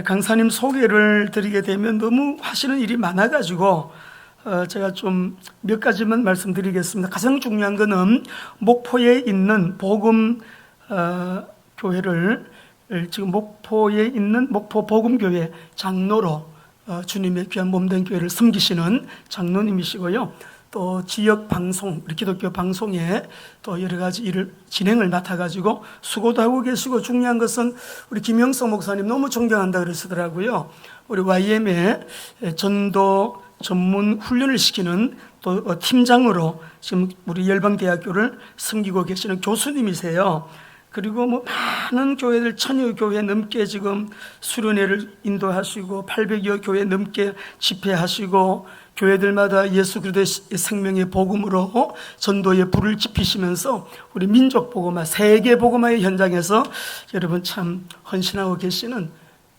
강사님 소개를 드리게 되면 너무 하시는 일이 많아가지고 제가 좀 몇 가지만 말씀드리겠습니다. 가장 중요한 것은 목포에 있는 복음 교회를 지금 목포에 있는 목포 복음교회 장로로 주님의 귀한 몸된 교회를 섬기시는 장로님이시고요. 또 지역 방송, 우리 기독교 방송에 또 여러 가지 일을 진행을 맡아가지고 수고도 하고 계시고, 중요한 것은 우리 김영석 목사님 너무 존경한다 그러시더라고요. 우리 YM에 전도 전문 훈련을 시키는 또 팀장으로 지금 우리 열방대학교를 섬기고 계시는 교수님이세요. 그리고 뭐 많은 교회들 1000여 교회 넘게 지금 수련회를 인도하시고 800여 교회 넘게 집회하시고 교회들마다 예수 그리스도의 생명의 복음으로 전도의 불을 지피시면서 우리 민족 복음화, 세계 복음화의 현장에서 여러분 참 헌신하고 계시는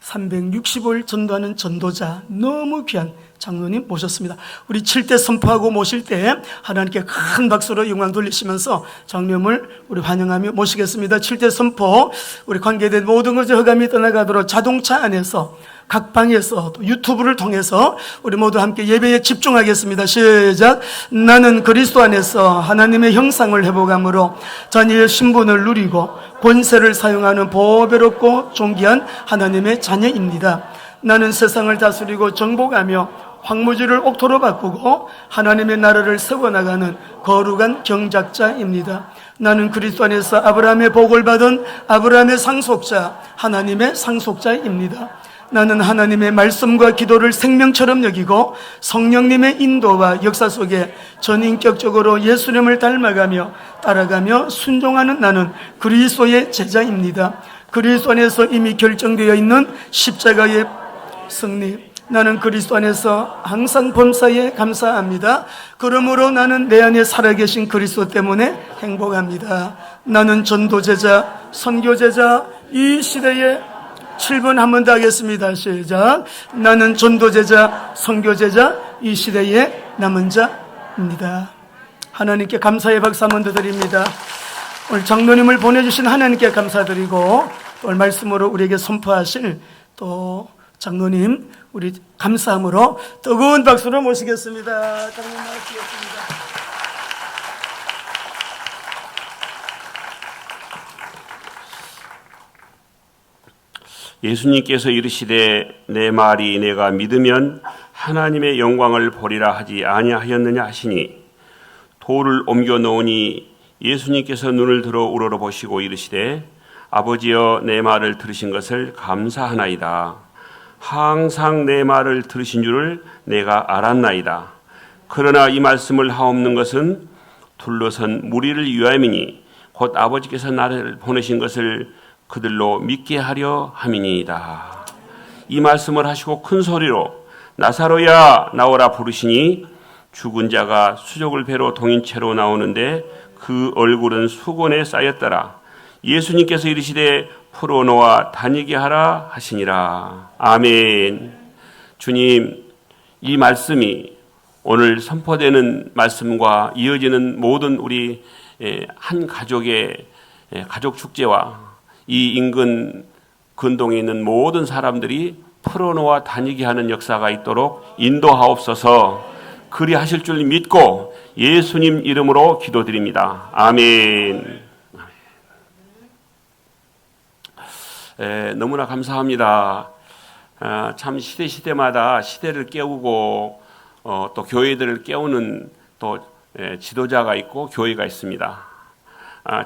365일 전도하는 전도자, 너무 귀한 장로님 모셨습니다. 우리 7대 선포하고 모실 때 하나님께 큰 박수로 영광 돌리시면서 장로님을 우리 환영하며 모시겠습니다. 7대 선포, 우리 관계된 모든 것을 허감이 떠나가도록 자동차 안에서, 각 방에서, 또 유튜브를 통해서 우리 모두 함께 예배에 집중하겠습니다. 시작. 나는 그리스도 안에서 하나님의 형상을 회복함으로 자녀의 신분을 누리고 권세를 사용하는 보배롭고 존귀한 하나님의 자녀입니다. 나는 세상을 다스리고 정복하며 황무지를 옥토로 바꾸고 하나님의 나라를 세워나가는 거룩한 경작자입니다. 나는 그리스도 안에서 아브라함의 복을 받은 아브라함의 상속자, 하나님의 상속자입니다. 나는 하나님의 말씀과 기도를 생명처럼 여기고 성령님의 인도와 역사 속에 전인격적으로 예수님을 닮아가며 따라가며 순종하는 나는 그리스도의 제자입니다. 그리스도 안에서 이미 결정되어 있는 십자가의 승리, 나는 그리스도 안에서 항상 범사에 감사합니다. 그러므로 나는 내 안에 살아계신 그리스도 때문에 행복합니다. 나는 전도제자, 선교제자, 이 시대에 7분 한 번 더 하겠습니다. 시작. 나는 전도제자, 선교제자, 이 시대의 남은 자입니다. 하나님께 감사의 박수 한 번 더 드립니다. 오늘 장로님을 보내주신 하나님께 감사드리고, 오늘 말씀으로 우리에게 선포하실 또 장로님, 우리 감사함으로 뜨거운 박수로 모시겠습니다. 장로님 나오시겠습니다. 예수님께서 이르시되 내 말이 내가 믿으면 하나님의 영광을 보리라 하지 아니하였느냐 하시니, 돌을 옮겨 놓으니 예수님께서 눈을 들어 우러러보시고 이르시되 아버지여 내 말을 들으신 것을 감사하나이다. 항상 내 말을 들으신 줄을 내가 알았나이다. 그러나 이 말씀을 하옵는 것은 둘러선 무리를 위함이니 곧 아버지께서 나를 보내신 것을 그들로 믿게 하려 함이니이다. 이 말씀을 하시고 큰 소리로 나사로야 나오라 부르시니 죽은 자가 수족을 배로 동인 채로 나오는데 그 얼굴은 수건에 쌓였더라. 예수님께서 이르시되 풀어놓아 다니게 하라 하시니라. 아멘. 주님, 이 말씀이 오늘 선포되는 말씀과 이어지는 모든 우리 한 가족의 가족 축제와 이 인근 근동에 있는 모든 사람들이 풀어놓아 다니게 하는 역사가 있도록 인도하옵소서. 그리 하실 줄 믿고 예수님 이름으로 기도드립니다. 아멘. 너무나 감사합니다. 참 시대마다 시대를 깨우고 또 교회들을 깨우는 또 지도자가 있고 교회가 있습니다.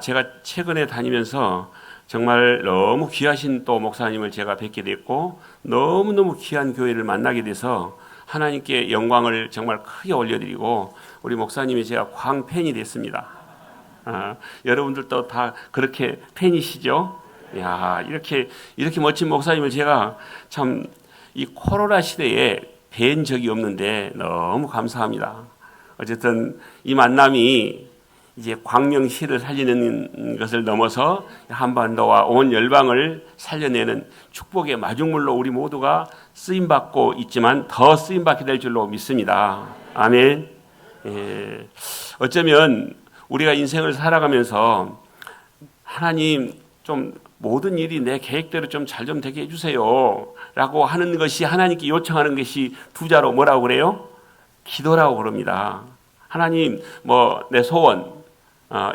제가 최근에 다니면서 정말 너무 귀하신 또 목사님을 제가 뵙게 됐고 너무너무 귀한 교회를 만나게 돼서 하나님께 영광을 정말 크게 올려드리고 우리 목사님이 제가 광팬이 됐습니다. 여러분들도 다 그렇게 팬이시죠? 야, 이렇게 멋진 목사님을 제가 참 이 코로나 시대에 뵌 적이 없는데 너무 감사합니다. 어쨌든 이 만남이 이제 광명시를 살리는 것을 넘어서 한반도와 온 열방을 살려내는 축복의 마중물로 우리 모두가 쓰임받고 있지만 더 쓰임받게 될 줄로 믿습니다. 아멘. 어쩌면 우리가 인생을 살아가면서 하나님 좀 모든 일이 내 계획대로 좀 잘 좀 되게 해주세요 라고 하는 것이, 하나님께 요청하는 것이 두 자로 뭐라고 그래요? 기도라고 그럽니다. 하나님, 뭐 내 소원,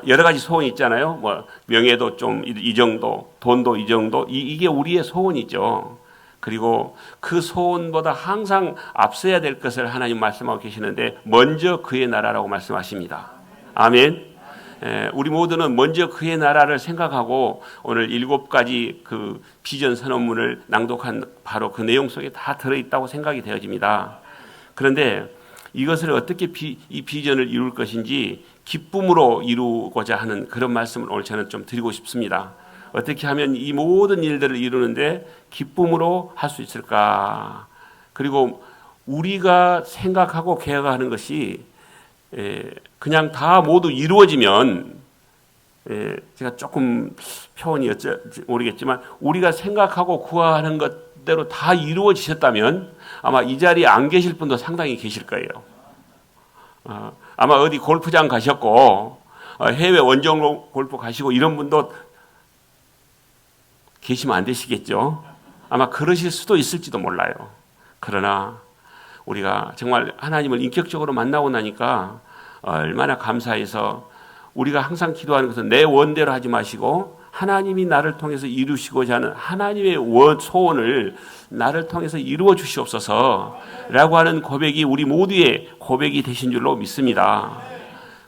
여러 가지 소원이 있잖아요. 뭐 명예도 좀 이 정도, 돈도 이 정도, 이게 우리의 소원이죠. 그리고 그 소원보다 항상 앞서야 될 것을 하나님 말씀하고 계시는데, 먼저 그의 나라라고 말씀하십니다. 아멘. 우리 모두는 먼저 그의 나라를 생각하고 오늘 7가지 그 비전 선언문을 낭독한 바로 그 내용 속에 다 들어있다고 생각이 되어집니다. 그런데 이것을 어떻게 이 비전을 이룰 것인지 기쁨으로 이루고자 하는 그런 말씀을 오늘 저는 좀 드리고 싶습니다. 어떻게 하면 이 모든 일들을 이루는데 기쁨으로 할 수 있을까? 그리고 우리가 생각하고 계획하는 것이 그냥 다 모두 이루어지면, 제가 조금 표현이 어쩔지 모르겠지만, 우리가 생각하고 구하는 것대로 다 이루어지셨다면 아마 이 자리에 안 계실 분도 상당히 계실 거예요. 아마 어디 골프장 가셨고 해외 원정 골프 가시고 이런 분도 계시면 안 되시겠죠. 아마 그러실 수도 있을지도 몰라요. 그러나 우리가 정말 하나님을 인격적으로 만나고 나니까 얼마나 감사해서, 우리가 항상 기도하는 것은 내 원대로 하지 마시고 하나님이 나를 통해서 이루시고자 하는 하나님의 소원을 나를 통해서 이루어 주시옵소서 라고 하는 고백이 우리 모두의 고백이 되신 줄로 믿습니다.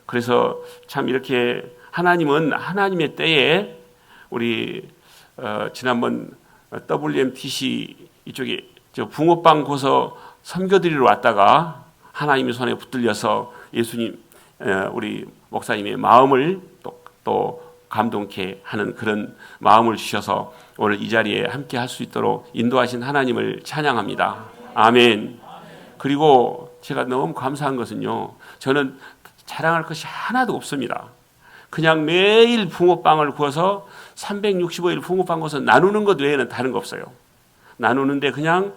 그래서 참 이렇게 하나님은 하나님의 때에, 우리 지난번 WMTC 이쪽에 붕어빵 고서 섬겨드리러 왔다가 하나님의 손에 붙들려서 예수님, 우리 목사님의 마음을 또 감동케 하는 그런 마음을 주셔서 오늘 이 자리에 함께 할 수 있도록 인도하신 하나님을 찬양합니다. 아멘. 그리고 제가 너무 감사한 것은요, 저는 자랑할 것이 하나도 없습니다. 그냥 매일 붕어빵을 구워서 365일 붕어빵 구워서 나누는 것 외에는 다른 거 없어요. 나누는데 그냥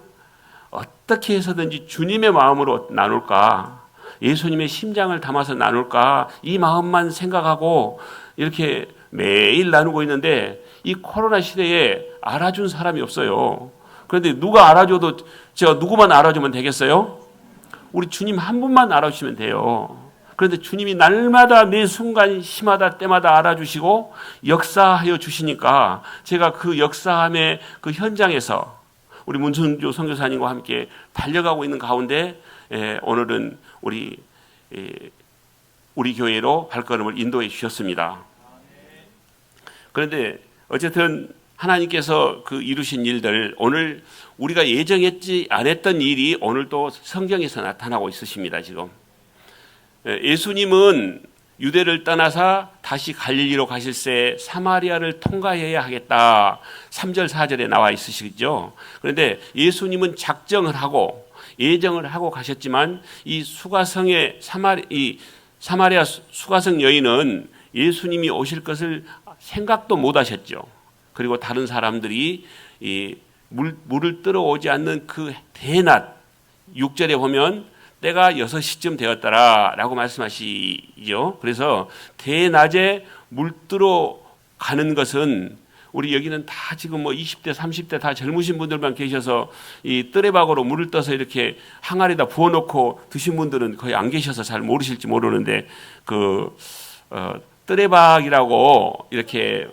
어떻게 해서든지 주님의 마음으로 나눌까, 예수님의 심장을 담아서 나눌까, 이 마음만 생각하고 이렇게 매일 나누고 있는데, 이 코로나 시대에 알아준 사람이 없어요. 그런데 누가 알아줘도 제가 누구만 알아주면 되겠어요? 우리 주님 한 분만 알아주시면 돼요. 그런데 주님이 날마다 매 순간 시마다 때마다 알아주시고 역사하여 주시니까, 제가 그 역사함의 그 현장에서 우리 문순주 선교사님과 함께 달려가고 있는 가운데 오늘은 우리 교회로 발걸음을 인도해 주셨습니다. 그런데 어쨌든 하나님께서 그 이루신 일들, 오늘 우리가 예정했지 않았던 일이 오늘 또 성경에서 나타나고 있으십니다. 지금 예수님은 유대를 떠나서 다시 갈릴리로 가실새 사마리아를 통과해야 하겠다, 3절 4절에 나와 있으시죠. 그런데 예수님은 작정을 하고 예정을 하고 가셨지만, 이 수가성의 사마리아 수가성 여인은 예수님이 오실 것을 생각도 못 하셨죠. 그리고 다른 사람들이 이 물을 들어오지 않는 그 대낮, 6절에 보면 때가 6시쯤 되었더라 라고 말씀하시죠. 그래서 대낮에 물 들어가는 것은, 우리 여기는 다 지금 뭐 20대 30대 다 젊으신 분들만 계셔서 이 뜨레박으로 물을 떠서 이렇게 항아리에다 부어놓고 드신 분들은 거의 안 계셔서 잘 모르실지 모르는데, 뜨레박이라고 이렇게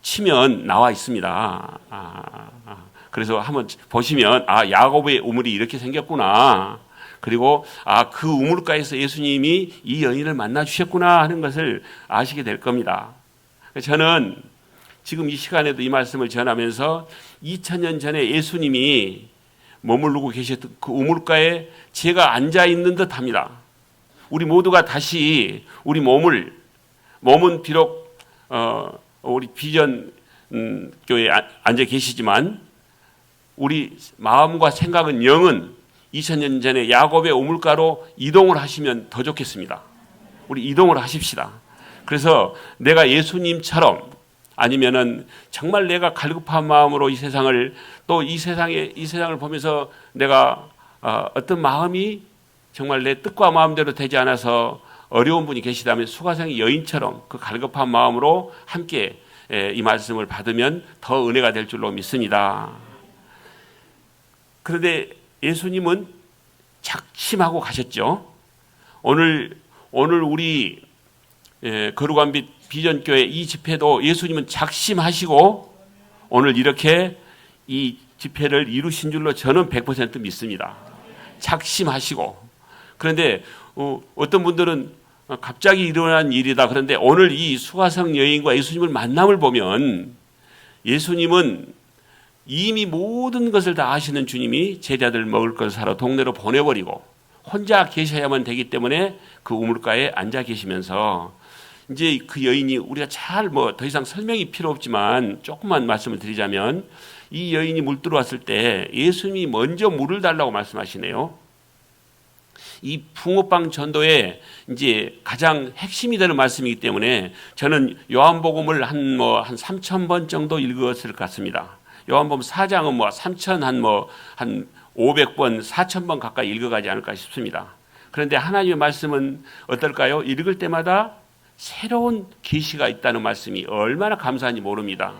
치면 나와 있습니다. 그래서 한번 보시면 야곱의 우물이 이렇게 생겼구나, 그리고 그 우물가에서 예수님이 이 여인을 만나 주셨구나 하는 것을 아시게 될 겁니다. 저는 지금 이 시간에도 이 말씀을 전하면서 2000년 전에 예수님이 머무르고 계셨던 그 우물가에 제가 앉아 있는 듯합니다. 우리 모두가 다시 우리 몸은 비록 우리 비전 교회에 앉아 계시지만, 우리 마음과 생각은, 영은 2000년 전에 야곱의 우물가로 이동을 하시면 더 좋겠습니다. 우리 이동을 하십시다. 그래서 내가 예수님처럼, 아니면은 정말 내가 갈급한 마음으로 이 세상을, 또 이 세상을 보면서 내가 어떤 마음이 정말 내 뜻과 마음대로 되지 않아서 어려운 분이 계시다면, 수가성의 여인처럼 그 갈급한 마음으로 함께 이 말씀을 받으면 더 은혜가 될 줄로 믿습니다. 그런데 예수님은 작심하고 가셨죠. 오늘 우리 거룩한 빛 비전교회 이 집회도 예수님은 작심하시고 오늘 이렇게 이 집회를 이루신 줄로 저는 100% 믿습니다. 작심하시고. 그런데 어떤 분들은 갑자기 일어난 일이다. 그런데 오늘 이 수가성 여인과 예수님을 만남을 보면 예수님은 이미 모든 것을 다 아시는 주님이 제자들 먹을 것을 사러 동네로 보내버리고 혼자 계셔야만 되기 때문에 그 우물가에 앉아 계시면서 이제 그 여인이 우리가 잘 더 이상 설명이 필요 없지만 조금만 말씀을 드리자면 이 여인이 물 들어왔을 때 예수님이 먼저 물을 달라고 말씀하시네요. 이 붕어빵 전도의 이제 가장 핵심이 되는 말씀이기 때문에 저는 요한복음을 한 3,000번 정도 읽었을 것 같습니다. 요한복음 4장은 3,000한 500번, 4,000번 가까이 읽어가지 않을까 싶습니다. 그런데 하나님의 말씀은 어떨까요? 읽을 때마다 새로운 계시가 있다는 말씀이 얼마나 감사한지 모릅니다.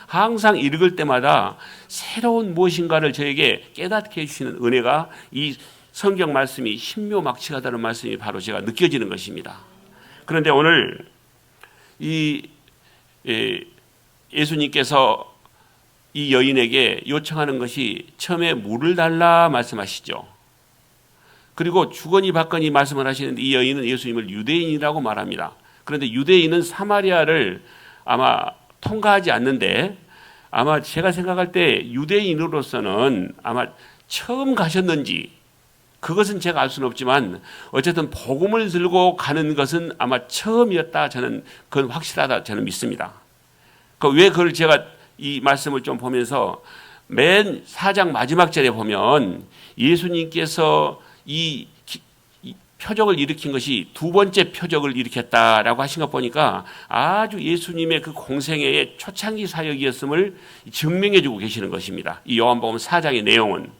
항상 읽을 때마다 새로운 무엇인가를 저에게 깨닫게 해주시는 은혜가 이 성경 말씀이 신묘막측하다는 말씀이 바로 제가 느껴지는 것입니다. 그런데 오늘 이 예수님께서 이 여인에게 요청하는 것이 처음에 물을 달라 말씀하시죠. 그리고 주거니 받거니 말씀을 하시는데 이 여인은 예수님을 유대인이라고 말합니다. 그런데 유대인은 사마리아를 아마 통과하지 않는데 아마 제가 생각할 때 유대인으로서는 아마 처음 가셨는지 그것은 제가 알 수는 없지만 어쨌든 복음을 들고 가는 것은 아마 처음이었다. 저는 그건 확실하다 저는 믿습니다. 왜 그걸 제가 이 말씀을 좀 보면서 맨 4장 마지막 절에 보면 예수님께서 이 표적을 일으킨 것이 두 번째 표적을 일으켰다라고 하신 거 보니까 아주 예수님의 그 공생애의 초창기 사역이었음을 증명해 주고 계시는 것입니다. 이 요한복음 4장의 내용은.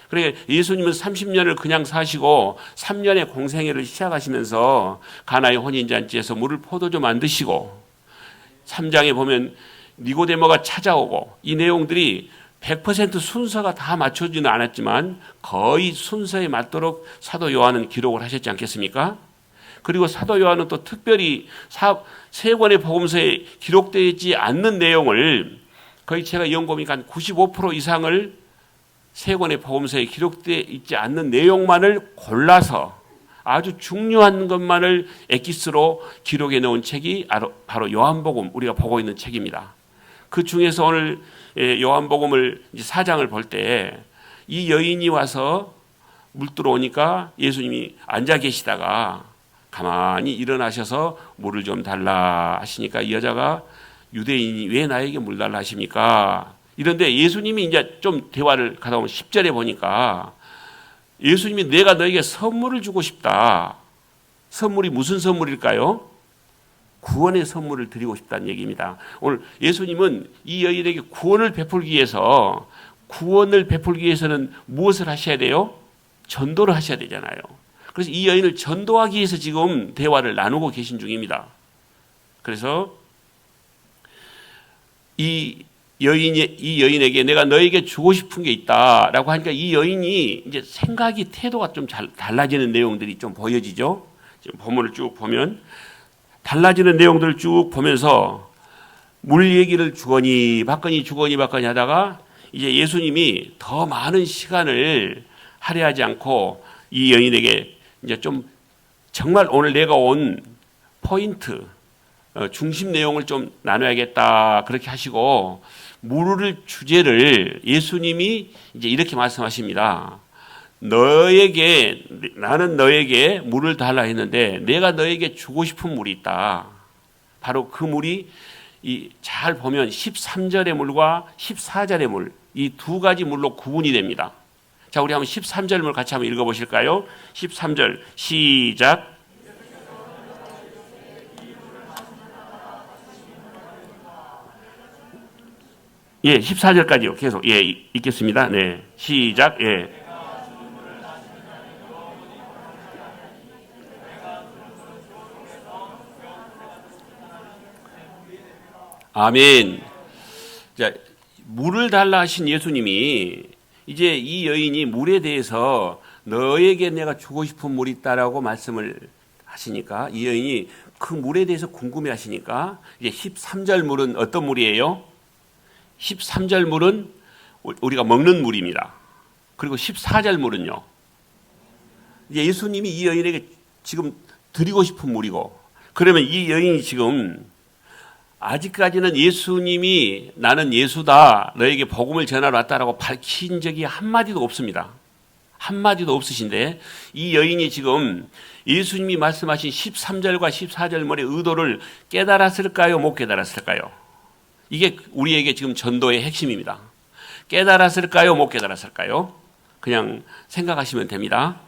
그러니까 예수님은 30년을 그냥 사시고 3년의 공생애를 시작하시면서 가나의 혼인잔치에서 물을 포도주 만드시고 3장에 보면 니고데모가 찾아오고 이 내용들이 100% 순서가 다 맞춰지는 않았지만 거의 순서에 맞도록 사도 요한은 기록을 하셨지 않겠습니까? 그리고 사도 요한은 또 특별히 세 권의 복음서에 기록되어 있지 않는 내용을 거의 제가 연구해보니까 한 95% 이상을 세 권의 복음서에 기록되어 있지 않는 내용만을 골라서 아주 중요한 것만을 엑기스로 기록해 놓은 책이 바로 요한복음 우리가 보고 있는 책입니다. 그 중에서 오늘 요한복음을 4장을 볼 때 이 여인이 와서 물 들어오니까 예수님이 앉아 계시다가 가만히 일어나셔서 물을 좀 달라 하시니까 이 여자가 유대인이 왜 나에게 물 달라 하십니까? 이런데 예수님이 이제 좀 대화를 가다 보면 10절에 보니까 예수님이 내가 너에게 선물을 주고 싶다. 선물이 무슨 선물일까요? 구원의 선물을 드리고 싶다는 얘기입니다. 오늘 예수님은 이 여인에게 구원을 베풀기 위해서는 무엇을 하셔야 돼요? 전도를 하셔야 되잖아요. 그래서 이 여인을 전도하기 위해서 지금 대화를 나누고 계신 중입니다. 그래서 이 여인에게 내가 너에게 주고 싶은 게 있다라고 하니까 이 여인이 이제 생각이 태도가 좀 달라지는 내용들이 좀 보여지죠. 지금 본문을 쭉 보면 달라지는 내용들을 쭉 보면서 물 얘기를 주거니 받거니 하다가 이제 예수님이 더 많은 시간을 할애하지 않고 이 여인에게 이제 좀 정말 오늘 내가 온 포인트 중심 내용을 좀 나눠야겠다 그렇게 하시고 물을 주제를 예수님이 이제 이렇게 말씀하십니다. 나는 너에게 물을 달라 했는데 내가 너에게 주고 싶은 물이 있다. 바로 그 물이 잘 보면 13절의 물과 14절의 물, 이 두 가지 물로 구분이 됩니다. 자, 우리 한번 13절 물 같이 한번 읽어보실까요? 13절 시작. 예, 14절까지요. 계속 읽겠습니다. 네, 시작. 예. 아멘. 자, 물을 달라 하신 예수님이 이제 이 여인이 물에 대해서 너에게 내가 주고 싶은 물이 있다라고 말씀을 하시니까 이 여인이 그 물에 대해서 궁금해 하시니까 이제 13절 물은 어떤 물이에요? 13절 물은 우리가 먹는 물입니다. 그리고 14절 물은요. 이제 예수님이 이 여인에게 지금 드리고 싶은 물이고, 그러면 이 여인이 지금 아직까지는 예수님이 나는 예수다, 너에게 복음을 전하러 왔다라고 밝힌 적이 한마디도 없습니다. 한마디도 없으신데 이 여인이 지금 예수님이 말씀하신 13절과 14절의 의도를 깨달았을까요? 못 깨달았을까요? 이게 우리에게 지금 전도의 핵심입니다. 깨달았을까요? 못 깨달았을까요? 그냥 생각하시면 됩니다.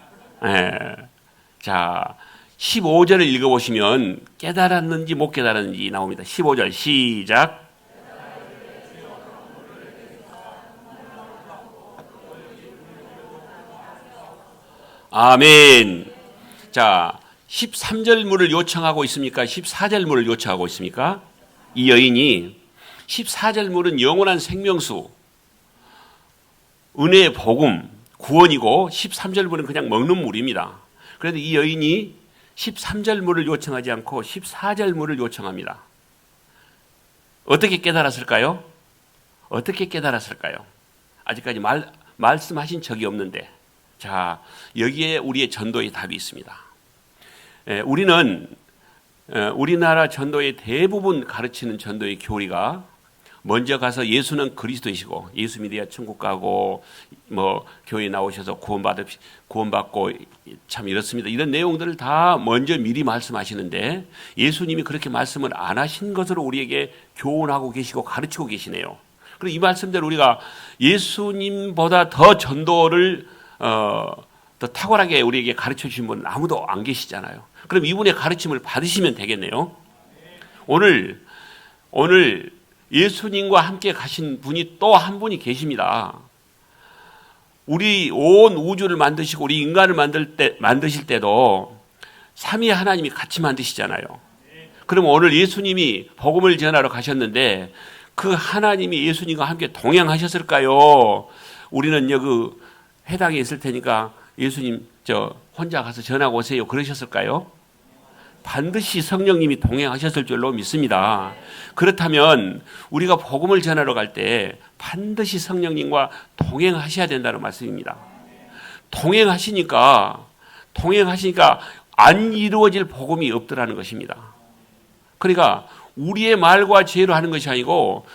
자, 15절을 읽어보시면 깨달았는지 못 깨달았는지 나옵니다. 15절 시작. 아멘. 자, 13절 물을 요청하고 있습니까? 14절 물을 요청하고 있습니까? 이 여인이 14절 물은 영원한 생명수, 은혜의 복음, 구원이고 13절 물은 그냥 먹는 물입니다. 그래도 이 여인이 13절 물을 요청하지 않고 14절 물을 요청합니다. 어떻게 깨달았을까요? 어떻게 깨달았을까요? 아직까지 말씀하신 적이 없는데, 자, 여기에 우리의 전도의 답이 있습니다. 우리는 우리나라 전도의 대부분 가르치는 전도의 교리가 먼저 가서 예수는 그리스도이시고 예수 믿어야 천국 가고 뭐 교회 나오셔서 구원받고 참 이렇습니다. 이런 내용들을 다 먼저 미리 말씀하시는데 예수님이 그렇게 말씀을 안 하신 것으로 우리에게 교훈하고 계시고 가르치고 계시네요. 그리고 이 말씀대로 우리가 예수님보다 더 전도를 더 탁월하게 우리에게 가르쳐 주신 분은 아무도 안 계시잖아요. 그럼 이분의 가르침을 받으시면 되겠네요. 오늘 예수님과 함께 가신 분이 또 한 분이 계십니다. 우리 온 우주를 만드시고 우리 인간을 만드실 때도 삼위 하나님이 같이 만드시잖아요. 그럼 오늘 예수님이 복음을 전하러 가셨는데 그 하나님이 예수님과 함께 동행하셨을까요? 우리는 여기 회당에 있을 테니까 예수님 혼자 가서 전하고 오세요 그러셨을까요? 반드시 성령님이 동행하셨을 줄로 믿습니다. 그렇다면 우리가 복음을 전하러 갈 때 반드시 성령님과 동행하셔야 된다는 말씀입니다. 동행하시니까 안 이루어질 복음이 없더라는 것입니다. 그러니까 우리의 말과 지혜로 하는 것이 아니고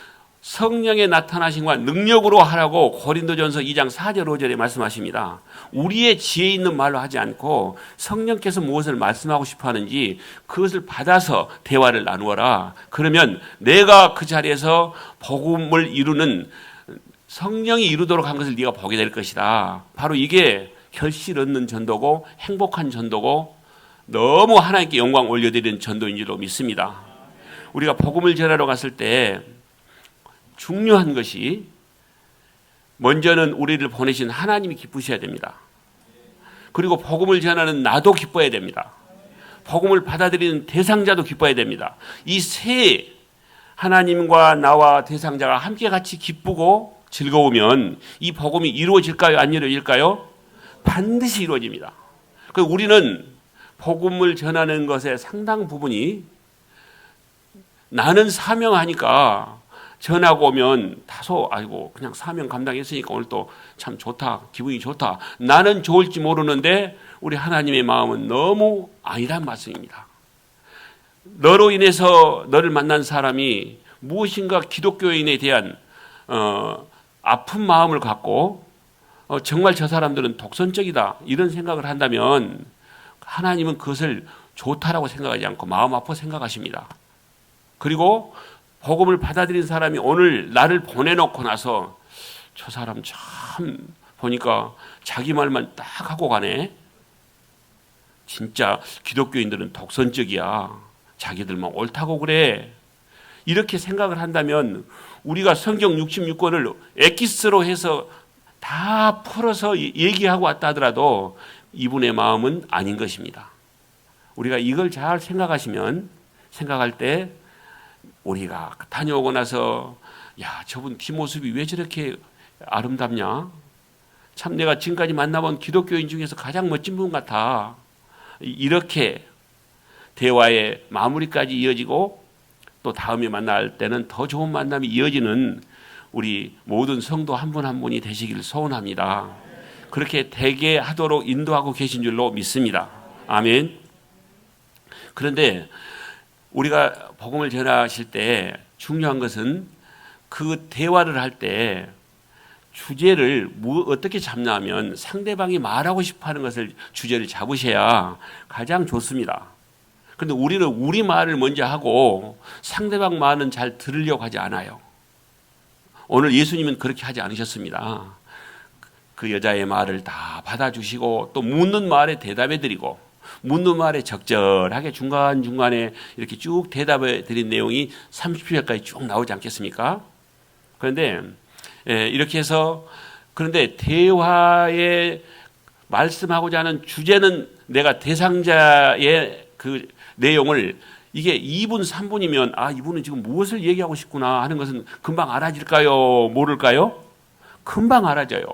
성령의 나타나심과 능력으로 하라고 고린도전서 2장 4절 5절에 말씀하십니다. 우리의 지혜 있는 말로 하지 않고 성령께서 무엇을 말씀하고 싶어 하는지 그것을 받아서 대화를 나누어라. 그러면 내가 그 자리에서 복음을 이루는 성령이 이루도록 한 것을 네가 보게 될 것이다. 바로 이게 결실 얻는 전도고 행복한 전도고 너무 하나님께 영광 올려드리는 전도인 줄로 믿습니다. 우리가 복음을 전하러 갔을 때 중요한 것이 먼저는 우리를 보내신 하나님이 기쁘셔야 됩니다. 그리고 복음을 전하는 나도 기뻐야 됩니다. 복음을 받아들이는 대상자도 기뻐야 됩니다. 이 세 하나님과 나와 대상자가 함께 같이 기쁘고 즐거우면 이 복음이 이루어질까요? 안 이루어질까요? 반드시 이루어집니다. 그래서 우리는 복음을 전하는 것의 상당 부분이 나는 사명하니까 전하고 오면 다소 아이고 그냥 사명 감당했으니까 오늘 또 참 좋다, 기분이 좋다. 나는 좋을지 모르는데 우리 하나님의 마음은 너무 아니란 말씀입니다. 너로 인해서 너를 만난 사람이 무엇인가 기독교인에 대한 아픈 마음을 갖고 정말 저 사람들은 독선적이다 이런 생각을 한다면 하나님은 그것을 좋다라고 생각하지 않고 마음 아파 생각하십니다. 그리고 복음을 받아들인 사람이 오늘 나를 보내놓고 나서 저 사람 참 보니까 자기 말만 딱 하고 가네. 진짜 기독교인들은 독선적이야. 자기들만 옳다고 그래. 이렇게 생각을 한다면 우리가 성경 66권을 엑기스로 해서 다 풀어서 얘기하고 왔다 하더라도 이분의 마음은 아닌 것입니다. 우리가 이걸 잘 생각할 때 우리가 다녀오고 나서 야, 저분 뒷모습이 왜 저렇게 아름답냐? 참 내가 지금까지 만나본 기독교인 중에서 가장 멋진 분 같아. 이렇게 대화의 마무리까지 이어지고 또 다음에 만날 때는 더 좋은 만남이 이어지는 우리 모든 성도 한 분 한 분이 되시기를 소원합니다. 그렇게 되게 하도록 인도하고 계신 줄로 믿습니다. 아멘. 그런데 우리가 복음을 전하실 때 중요한 것은 그 대화를 할 때 주제를 어떻게 잡냐면 상대방이 말하고 싶어하는 것을 주제를 잡으셔야 가장 좋습니다. 그런데 우리는 우리 말을 먼저 하고 상대방 말은 잘 들으려고 하지 않아요. 오늘 예수님은 그렇게 하지 않으셨습니다. 그 여자의 말을 다 받아주시고 또 묻는 말에 대답해드리고 묻는 말에 적절하게 중간중간에 이렇게 쭉 대답해 드린 내용이 30절까지 쭉 나오지 않겠습니까? 그런데 이렇게 해서 그런데 대화에 말씀하고자 하는 주제는 내가 대상자의 그 내용을 이게 2분, 3분이면 아, 이분은 지금 무엇을 얘기하고 싶구나 하는 것은 금방 알아질까요? 모를까요? 금방 알아져요.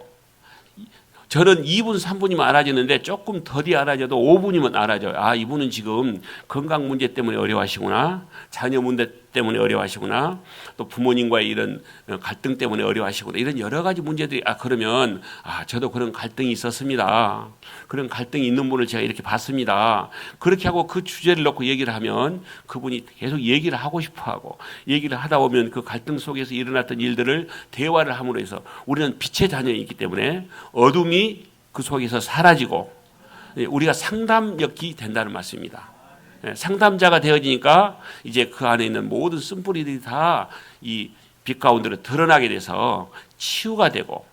저는 2분, 3분이면 알아지는데 조금 더디 알아져도 5분이면 알아져요. 아, 이분은 지금 건강 문제 때문에 어려워하시구나. 자녀 문제 때문에 어려워하시구나. 또 부모님과의 이런 갈등 때문에 어려워하시구나. 이런 여러 가지 문제들이 그러면 저도 그런 갈등이 있었습니다. 그런 갈등이 있는 분을 제가 이렇게 봤습니다. 그렇게 하고 그 주제를 놓고 얘기를 하면 그분이 계속 얘기를 하고 싶어하고 얘기를 하다 보면 그 갈등 속에서 일어났던 일들을 대화를 함으로 해서 우리는 빛의 자녀이기 때문에 어둠이 그 속에서 사라지고 우리가 상담역이 된다는 말씀입니다. 상담자가 되어지니까 이제 그 안에 있는 모든 쓴뿌리들이 다 이 빛 가운데로 드러나게 돼서 치유가 되고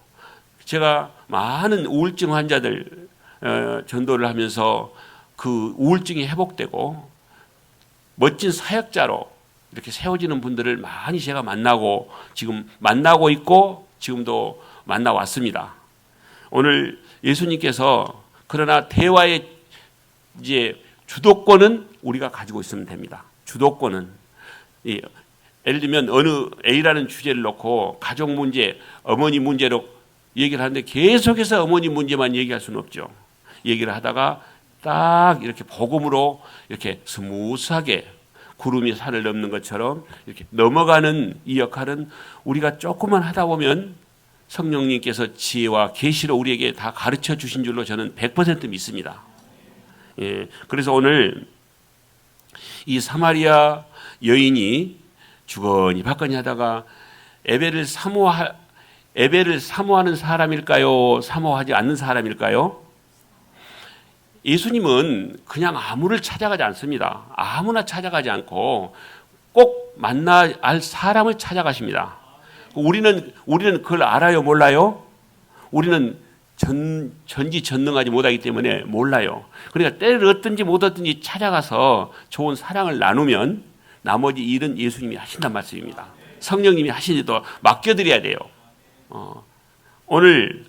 제가 많은 우울증 환자들 전도를 하면서 그 우울증이 회복되고 멋진 사역자로 이렇게 세워지는 분들을 많이 제가 만나고 지금 만나고 있고 지금도 만나왔습니다. 오늘 예수님께서 그러나 대화의 이제 주도권은 우리가 가지고 있으면 됩니다. 주도권은 예를 들면 어느 A라는 주제를 놓고 가족 문제, 어머니 문제로 얘기를 하는데 계속해서 어머니 문제만 얘기할 수는 없죠. 얘기를 하다가 딱 이렇게 복음으로 이렇게 스무스하게 구름이 산을 넘는 것처럼 이렇게 넘어가는 이 역할은 우리가 조금만 하다 보면 성령님께서 지혜와 계시로 우리에게 다 가르쳐 주신 줄로 저는 100% 믿습니다. 예, 그래서 오늘 이 사마리아 여인이 주거니 받거니 하다가 예배를 사모하는 사람일까요? 사모하지 않는 사람일까요? 예수님은 그냥 아무를 찾아가지 않습니다. 아무나 찾아가지 않고 꼭 만나야 할 사람을 찾아가십니다. 우리는 그걸 알아요? 몰라요? 우리는 전지전능하지 못하기 때문에 몰라요. 그러니까 때를 얻든지 못 얻든지 찾아가서 좋은 사랑을 나누면 나머지 일은 예수님이 하신단 말씀입니다. 성령님이 하시니도 맡겨드려야 돼요. 오늘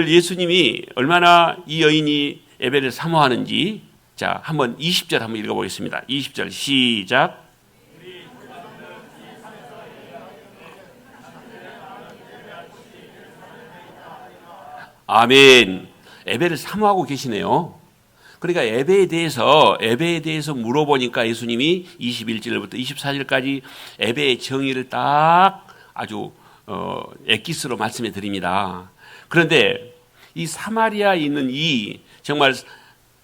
예수님이 얼마나 이 여인이 예배를 사모하는지 자 한번 20절 한번 읽어보겠습니다. 20절 시작. 아멘. 예배를 사모하고 계시네요. 그러니까 예배에 대해서 물어보니까 예수님이 21절부터 24절까지 예배의 정의를 딱 아주 엑기스로 말씀해 드립니다. 그런데 이 사마리아에 있는 이 정말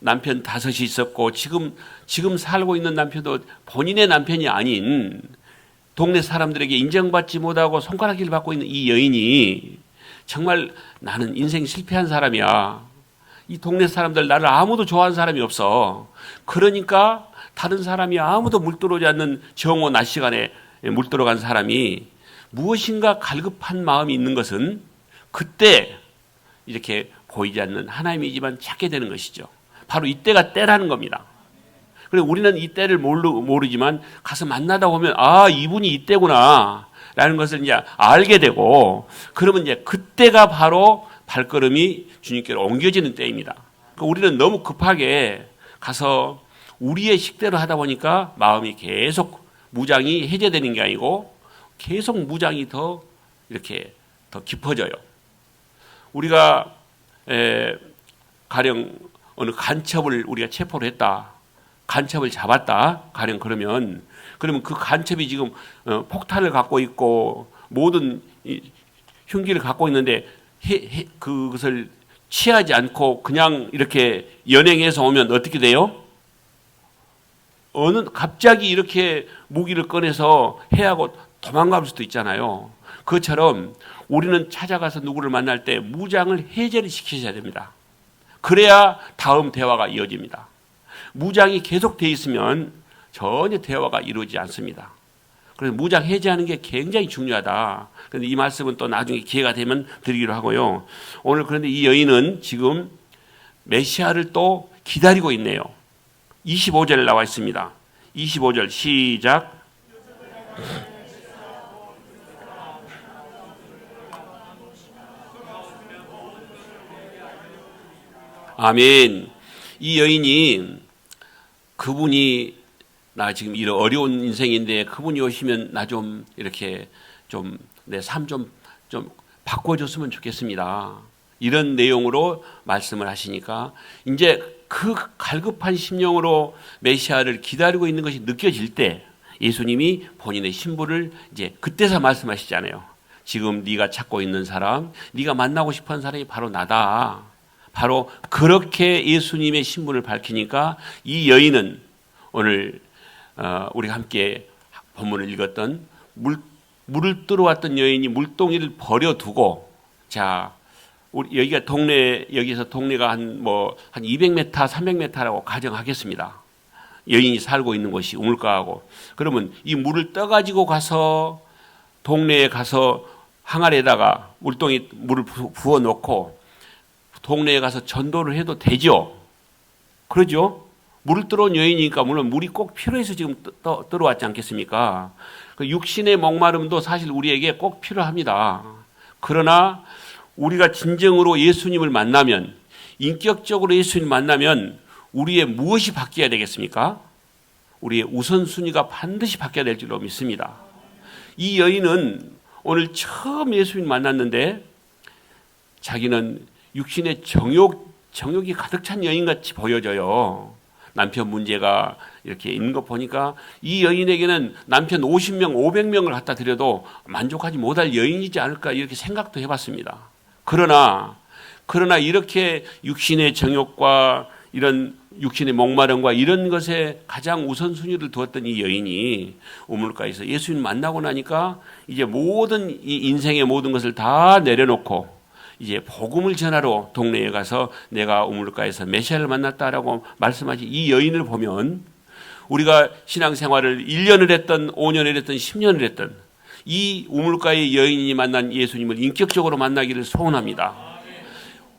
남편 5이 있었고 지금 살고 있는 남편도 본인의 남편이 아닌 동네 사람들에게 인정받지 못하고 손가락질 받고 있는 이 여인이 정말 나는 인생 실패한 사람이야. 이 동네 사람들 나를 아무도 좋아하는 사람이 없어. 그러니까 다른 사람이 아무도 물들어오지 않는 정오 낮 시간에 물들어간 사람이 무엇인가 갈급한 마음이 있는 것은 그때 이렇게 보이지 않는 하나님이지만 찾게 되는 것이죠. 바로 이때가 때라는 겁니다. 그리고 우리는 이 때를 모르지만 가서 만나다 보면 이분이 이때구나 라는 것을 이제 알게 되고 그러면 이제 그때가 바로 발걸음이 주님께로 옮겨지는 때입니다. 그러니까 우리는 너무 급하게 가서 우리의 식대로 하다 보니까 마음이 계속 무장이 해제되는 게 아니고 계속 무장이 더 이렇게 더 깊어져요. 우리가 가령 어느 간첩을 우리가 체포를 했다, 간첩을 잡았다, 가령 그러면 그 간첩이 지금 폭탄을 갖고 있고 모든 흉기를 갖고 있는데 그것을 취하지 않고 그냥 이렇게 연행해서 오면 어떻게 돼요? 갑자기 이렇게 무기를 꺼내서 해하고 도망갈 수도 있잖아요. 그것처럼 우리는 찾아가서 누구를 만날 때 무장을 해제를 시키셔야 됩니다. 그래야 다음 대화가 이어집니다. 무장이 계속돼 있으면 전혀 대화가 이루어지지 않습니다. 그래서 무장 해제하는 게 굉장히 중요하다. 그런데 이 말씀은 또 나중에 기회가 되면 드리기로 하고요. 오늘 그런데 이 여인은 지금 메시아를 또 기다리고 있네요. 25절 나와 있습니다. 25절 시작. 아멘. 이 여인이 그분이 나 지금 이런 어려운 인생인데 그분이 오시면 나 좀 이렇게 좀 내 삶 좀 바꿔줬으면 좋겠습니다. 이런 내용으로 말씀을 하시니까 이제 그 갈급한 심령으로 메시아를 기다리고 있는 것이 느껴질 때 예수님이 본인의 신부를 이제 그때서 말씀하시잖아요. 지금 네가 찾고 있는 사람, 네가 만나고 싶어하는 사람이 바로 나다. 바로 그렇게 예수님의 신분을 밝히니까 이 여인은 오늘 우리가 함께 본문을 읽었던 물을 뜨러왔던 여인이 물동이를 버려두고, 자, 우리 여기가 여기서 동네가 한 200m, 300m라고 가정하겠습니다. 여인이 살고 있는 곳이 우물가하고. 그러면 이 물을 떠가지고 가서 동네에 가서 항아리에다가 물을 부어 놓고 동네에 가서 전도를 해도 되죠. 그러죠? 물을 들어온 여인이니까 물론 물이 꼭 필요해서 지금 들어왔지 않겠습니까? 그 육신의 목마름도 사실 우리에게 꼭 필요합니다. 그러나 우리가 진정으로 예수님을 만나면, 인격적으로 예수님을 만나면 우리의 무엇이 바뀌어야 되겠습니까? 우리의 우선순위가 반드시 바뀌어야 될 줄로 믿습니다. 이 여인은 오늘 처음 예수님을 만났는데 자기는 육신의 정욕이 가득 찬 여인같이 보여져요. 남편 문제가 이렇게 있는 거 보니까 이 여인에게는 남편 50명, 500명을 갖다 드려도 만족하지 못할 여인이지 않을까 이렇게 생각도 해봤습니다. 그러나 이렇게 육신의 정욕과 이런 육신의 목마름과 이런 것에 가장 우선순위를 두었던 이 여인이 우물가에서 예수님 만나고 나니까 이제 모든 이 인생의 모든 것을 다 내려놓고 이제 복음을 전하러 동네에 가서 내가 우물가에서 메시아를 만났다라고 말씀하신 이 여인을 보면 우리가 신앙생활을 1년을 했던 5년을 했던 10년을 했던 이 우물가의 여인이 만난 예수님을 인격적으로 만나기를 소원합니다.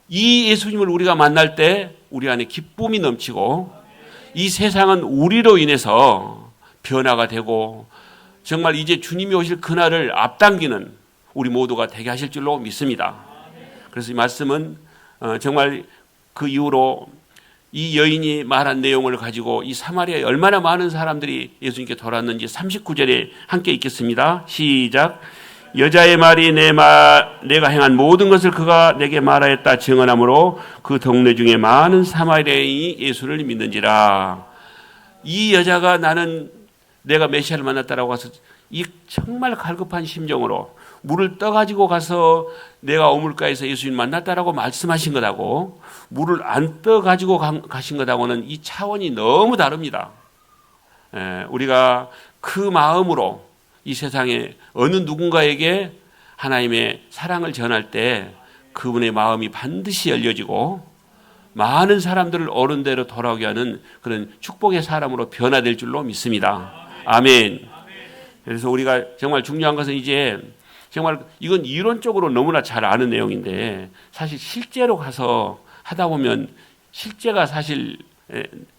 이 예수님을 우리가 만날 때 우리 안에 기쁨이 넘치고 이 세상은 우리로 인해서 변화가 되고 정말 이제 주님이 오실 그날을 앞당기는 우리 모두가 되게 하실 줄로 믿습니다. 그래서 이 말씀은 정말 그 이후로 이 여인이 말한 내용을 가지고 이 사마리아에 얼마나 많은 사람들이 예수님께 돌아왔는지 39절에 함께 읽겠습니다. 시작. 여자의 말이 내가 행한 모든 것을 그가 내게 말하였다 증언하므로 그 동네 중에 많은 사마리아인이 예수를 믿는지라. 이 여자가 내가 메시아를 만났다라고 해서 이 정말 갈급한 심정으로 물을 떠가지고 가서 내가 우물가에서 예수님 만났다라고 말씀하신 것하고 물을 안 떠가지고 가신 것하고는 이 차원이 너무 다릅니다. 우리가 그 마음으로 이 세상에 어느 누군가에게 하나님의 사랑을 전할 때 그분의 마음이 반드시 열려지고 많은 사람들을 어른대로 돌아오게 하는 그런 축복의 사람으로 변화될 줄로 믿습니다. 아멘. 그래서 우리가 정말 중요한 것은 이제 정말 이건 이론적으로 너무나 잘 아는 내용인데 사실 실제로 가서 하다 보면 실제가 사실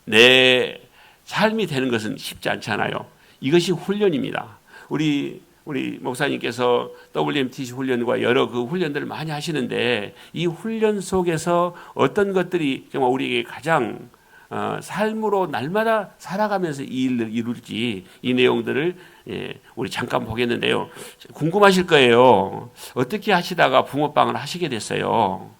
내 삶이 되는 것은 쉽지 않잖아요. 이것이 훈련입니다. 우리 목사님께서 WMTC 훈련과 여러 그 훈련들을 많이 하시는데 이 훈련 속에서 어떤 것들이 정말 우리에게 가장 삶으로 날마다 살아가면서 이 일을 이룰지 이 내용들을 우리 잠깐 보겠는데요. 궁금하실 거예요. 어떻게 하시다가 붕어빵을 하시게 됐어요?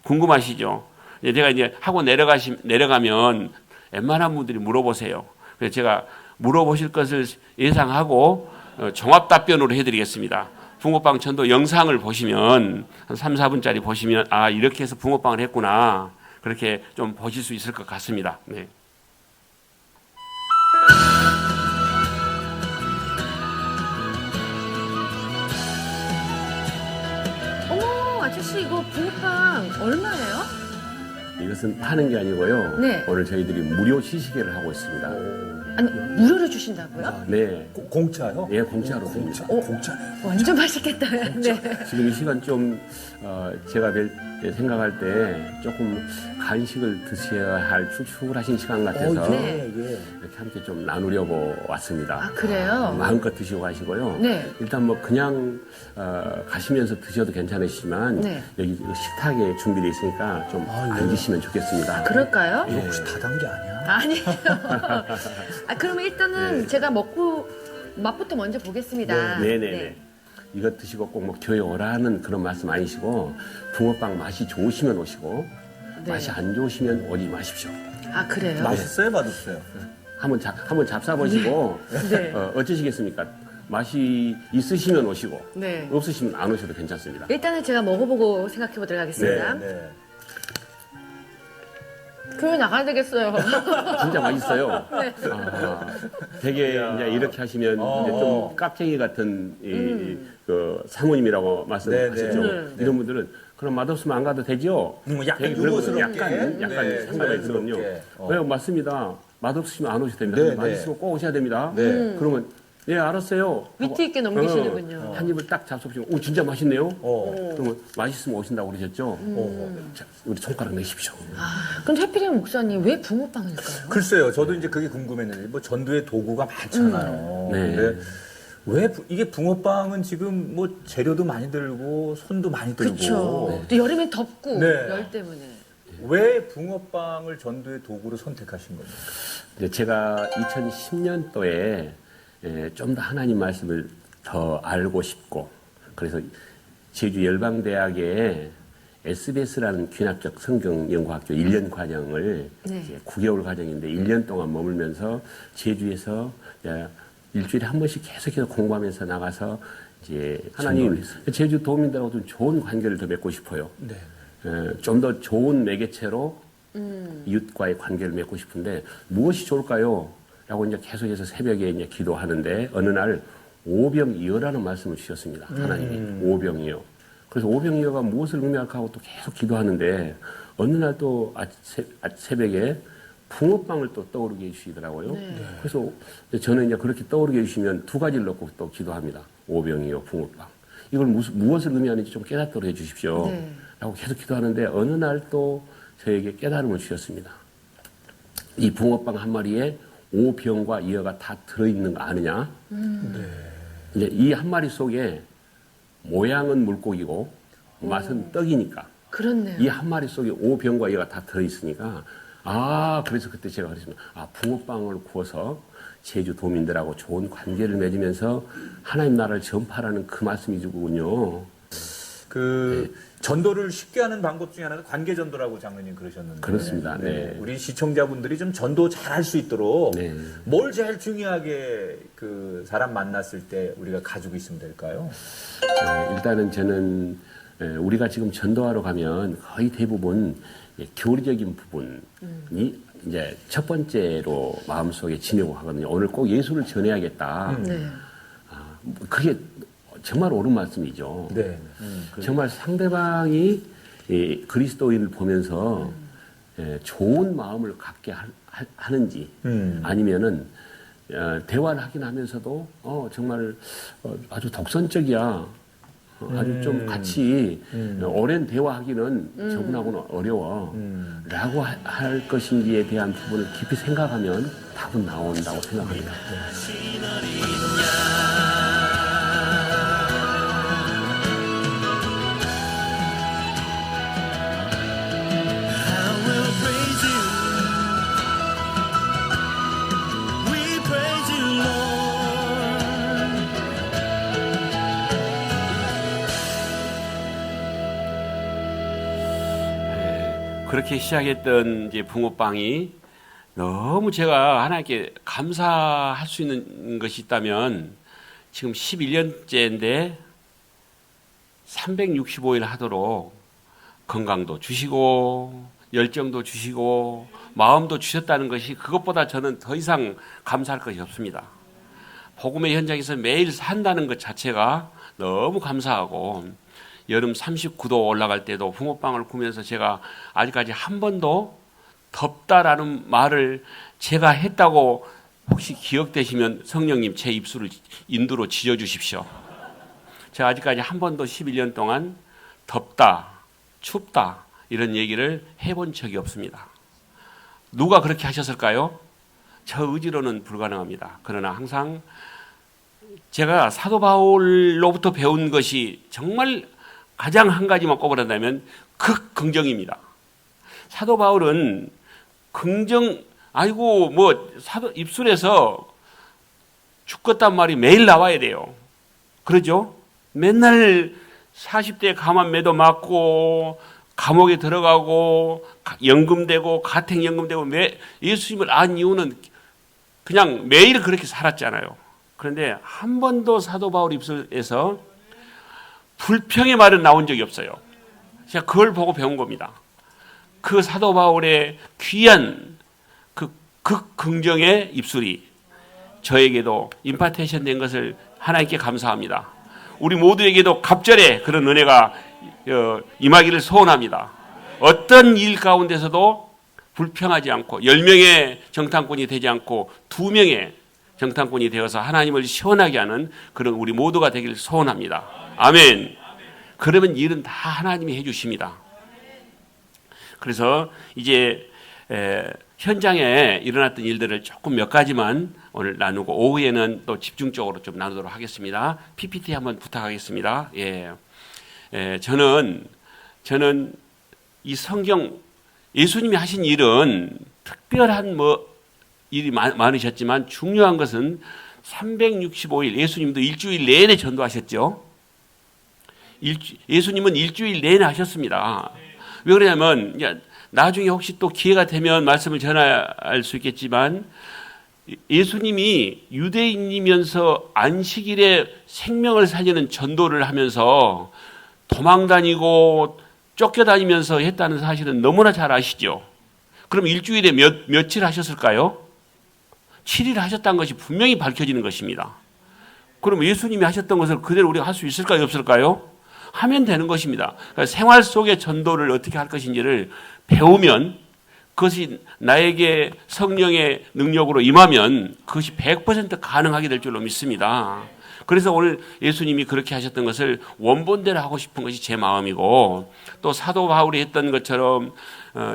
궁금하시죠? 제가 이제 하고 내려가면 웬만한 분들이 물어보세요. 그래서 제가 물어보실 것을 예상하고 종합 답변으로 해드리겠습니다. 붕어빵 전도 영상을 보시면 한 3, 4분짜리 보시면 아 이렇게 해서 붕어빵을 했구나 그렇게 좀 보실 수 있을 것 같습니다. 네. 어머, 아저씨 이거 붕어빵 얼마예요? 이것은 파는 게 아니고요. 네. 오늘 저희들이 무료 시식회를 하고 있습니다. 아니, 무료로 주신다고요? 네. 공짜요? 예, 공짜로 드립니다. 공짜. 완전 맛있겠다. 네. 지금 이 시간 좀 제가 생각할 때 조금 간식을 드셔야 할 출출하신 시간 같아서 네. 이렇게 함께 좀 나누려고 왔습니다. 아, 그래요? 마음껏 드시고 가시고요. 네. 일단 뭐 그냥 가시면서 드셔도 괜찮으시지만 네. 여기 식탁에 준비되어 있으니까 좀 앉으시면 좋겠습니다. 그럴까요? 이거 혹시 다 단 게 아니야? 아니에요. 아, 그러면 일단은 제가 먹고 맛부터 먼저 보겠습니다. 네네네. 이거 드시고 꼭 뭐 교회 오라는 그런 말씀 아니시고 붕어빵 맛이 좋으시면 오시고 네. 맛이 안 좋으시면 오지 마십시오. 아, 그래요? 맛있어요, 맛없어요? 한번 잡사보시고 네. 어쩌시겠습니까? 맛이 있으시면 오시고 네. 없으시면 안 오셔도 괜찮습니다. 일단은 제가 먹어보고 생각해 보도록 하겠습니다. 네. 교회 나가야 되겠어요. 진짜 맛있어요. 네. 되게 이제 이렇게 하시면 이제 좀 깍쟁이 같은 그 사모님이라고 말씀하셨죠. 네. 이런 분들은 그럼 맛없으면 안 가도 되죠? 약간 되게 그런 유머스럽게. 약간 네, 상관이 있거든요. 유머스럽게. 네, 맞습니다. 맛없으시면 안 오셔도 됩니다. 네, 맛있으면 꼭 오셔야 됩니다. 네. 그러면 예 알았어요. 위트 있게 넘기시는군요. 한 입을 딱 잡수시고 오 진짜 맛있네요. 어. 그러면 맛있으면 오신다고 그러셨죠? 자, 우리 손가락 내십시오. 그럼 해피림 목사님 왜 붕어빵일까요? 글쎄요, 저도 이제 그게 궁금했는데, 뭐 전도의 도구가 많잖아요. 네. 근데 왜 이게 붕어빵은 지금 뭐 재료도 많이 들고 손도 많이 들고 그렇죠. 또 여름엔 덥고 네. 열 때문에. 왜 붕어빵을 전도의 도구로 선택하신 겁니까? 근데 제가 2010년도에 좀 더 하나님 말씀을 더 알고 싶고 그래서 제주 열방대학에 SBS라는 귀납적 성경연구학교 1년 과정을 네. 이제 9개월 과정인데 1년 동안 머물면서 제주에서 일주일에 한 번씩 계속해서 공부하면서 나가서 이제 하나님 제주 도민들하고 좀 좋은 관계를 더 맺고 싶어요. 네. 좀 더 좋은 매개체로 이웃과의 관계를 맺고 싶은데 무엇이 좋을까요? 라고 이제 계속해서 새벽에 이제 기도하는데 어느 날 오병이어라는 말씀을 주셨습니다. 하나님이 오병이어. 그래서 오병이어가 무엇을 의미할까 하고 또 계속 기도하는데 어느 날 또 새벽에 붕어빵을 또 떠오르게 해주시더라고요. 그래서 저는 이제 그렇게 떠오르게 해주시면 두 가지를 넣고 또 기도합니다. 오병이어, 붕어빵. 이걸 무엇을 의미하는지 좀 깨닫도록 해주십시오. 네. 라고 계속 기도하는데 어느 날 또 저에게 깨달음을 주셨습니다. 이 붕어빵 한 마리에 오병과 이어가 다 들어있는 거 아느냐? 이제 이 한 마리 속에 모양은 물고기고 맛은 떡이니까 그렇네요. 이 한 마리 속에 오병과 이어가 다 들어있으니까 그래서 그때 제가 그랬습니다. 붕어빵을 구워서 제주 도민들하고 좋은 관계를 맺으면서 하나님 나라를 전파하라는 그 말씀이군요. 전도를 쉽게 하는 방법 중에 하나는 관계 전도라고 장로님 그러셨는데. 그렇습니다. 네. 우리 시청자분들이 좀 전도 잘 할 수 있도록 네. 뭘 제일 중요하게 그 사람 만났을 때 우리가 가지고 있으면 될까요? 일단은 저는 우리가 지금 전도하러 가면 거의 대부분 교리적인 부분이 이제 첫 번째로 마음속에 지내고 하거든요. 오늘 꼭 예수를 전해야겠다. 네. 그게 정말 옳은 말씀이죠. 네. 정말 상대방이 그리스도인을 보면서 좋은 마음을 갖게 하는지 아니면은 대화를 하긴 하면서도 정말 아주 독선적이야. 아주 좀 같이 오랜 대화하기는 저분하고는 어려워. 라고 할 것인지에 대한 부분을 깊이 생각하면 답은 나온다고 생각합니다. 그렇게 시작했던 이제 붕어빵이 너무 제가 하나님께 감사할 수 있는 것이 있다면 지금 11년째인데 365일 하도록 건강도 주시고 열정도 주시고 마음도 주셨다는 것이 그것보다 저는 더 이상 감사할 것이 없습니다. 복음의 현장에서 매일 산다는 것 자체가 너무 감사하고 여름 39도 올라갈 때도 붕어빵을 구면서 제가 아직까지 한 번도 덥다라는 말을 제가 했다고 혹시 기억되시면 성령님 제 입술을 인두로 지져주십시오. 제가 아직까지 한 번도 11년 동안 덥다, 춥다 이런 얘기를 해본 적이 없습니다. 누가 그렇게 하셨을까요? 저 의지로는 불가능합니다. 그러나 항상 제가 사도 바울로부터 배운 것이 정말 가장 한 가지만 꼽으란다면 극긍정입니다. 사도 바울은 긍정, 아이고 뭐 사도 입술에서 죽겠단 말이 매일 나와야 돼요. 그러죠? 맨날 40대 감암매도 맞고 감옥에 들어가고 연금되고 가택연금되고 예수님을 안 이유는 그냥 매일 그렇게 살았잖아요. 그런데 한 번도 사도 바울 입술에서 불평의 말은 나온 적이 없어요. 제가 그걸 보고 배운 겁니다. 그 사도 바울의 귀한 그 극긍정의 입술이 저에게도 임파테이션 된 것을 하나님께 감사합니다. 우리 모두에게도 갑절에 그런 은혜가 임하기를 소원합니다. 어떤 일 가운데서도 불평하지 않고 10명의 정탐꾼이 되지 않고 2명의 정탐꾼이 되어서 하나님을 시원하게 하는 그런 우리 모두가 되기를 소원합니다. 아멘. 그러면 일은 다 하나님이 해주십니다. 그래서 이제 현장에 일어났던 일들을 조금 몇 가지만 오늘 나누고 오후에는 또 집중적으로 좀 나누도록 하겠습니다. PPT 한번 부탁하겠습니다. 저는 이 성경 예수님이 하신 일은 특별한 일이 많으셨지만 중요한 것은 365일 예수님도 일주일 내내 전도하셨죠. 예수님은 일주일 내내 하셨습니다. 왜 그러냐면 나중에 혹시 또 기회가 되면 말씀을 전할 수 있겠지만 예수님이 유대인이면서 안식일에 생명을 살리는 전도를 하면서 도망다니고 쫓겨다니면서 했다는 사실은 너무나 잘 아시죠. 그럼 일주일에 며칠 하셨을까요? 7일 하셨다는 것이 분명히 밝혀지는 것입니다. 그럼 예수님이 하셨던 것을 그대로 우리가 할 수 있을까요? 없을까요? 하면 되는 것입니다. 그러니까 생활 속의 전도를 어떻게 할 것인지를 배우면 그것이 나에게 성령의 능력으로 임하면 그것이 100% 가능하게 될 줄로 믿습니다. 그래서 오늘 예수님이 그렇게 하셨던 것을 원본대로 하고 싶은 것이 제 마음이고 또 사도 바울이 했던 것처럼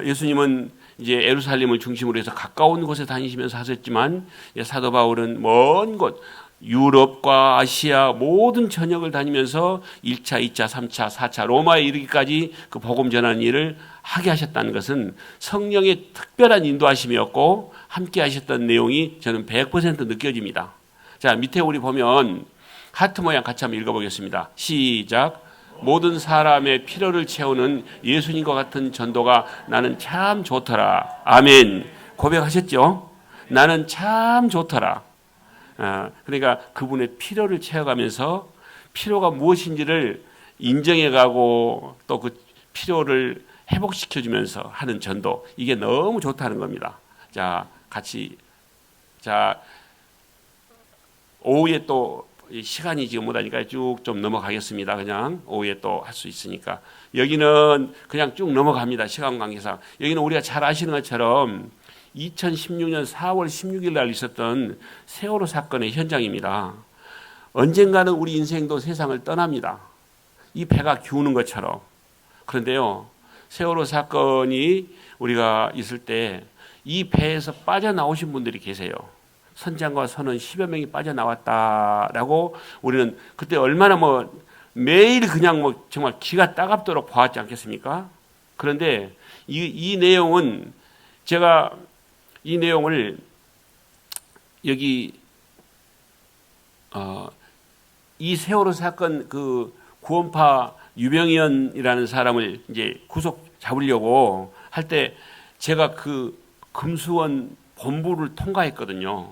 예수님은 이제 예루살렘을 중심으로 해서 가까운 곳에 다니시면서 하셨지만 사도 바울은 먼 곳 유럽과 아시아 모든 전역을 다니면서 1차, 2차, 3차, 4차 로마에 이르기까지 그 복음 전하는 일을 하게 하셨다는 것은 성령의 특별한 인도하심이었고 함께 하셨던 내용이 저는 100% 느껴집니다. 자, 밑에 우리 보면 하트 모양 같이 한번 읽어보겠습니다. 시작. 모든 사람의 필요를 채우는 예수님과 같은 전도가 나는 참 좋더라. 아멘. 고백하셨죠? 나는 참 좋더라. 그러니까 그분의 필요를 채워가면서 필요가 무엇인지를 인정해가고 또 그 필요를 회복시켜주면서 하는 전도, 이게 너무 좋다는 겁니다. 자, 같이 오후에 또 시간이 지금 못하니까 쭉 좀 넘어가겠습니다. 그냥 오후에 또 할 수 있으니까 여기는 그냥 쭉 넘어갑니다. 시간 관계상 여기는 우리가 잘 아시는 것처럼 2016년 4월 16일 날 있었던 세월호 사건의 현장입니다. 언젠가는 우리 인생도 세상을 떠납니다. 이 배가 기우는 것처럼. 그런데요, 세월호 사건이 우리가 있을 때 이 배에서 빠져나오신 분들이 계세요. 선장과 선원 10여 명이 빠져나왔다라고 우리는 그때 얼마나 매일 그냥 정말 기가 따갑도록 보았지 않겠습니까? 그런데 이 내용은 제가 이 내용을 여기 이 세월호 사건 그 구원파 유병현이라는 사람을 이제 구속 잡으려고 할 때 제가 그 금수원 본부를 통과했거든요.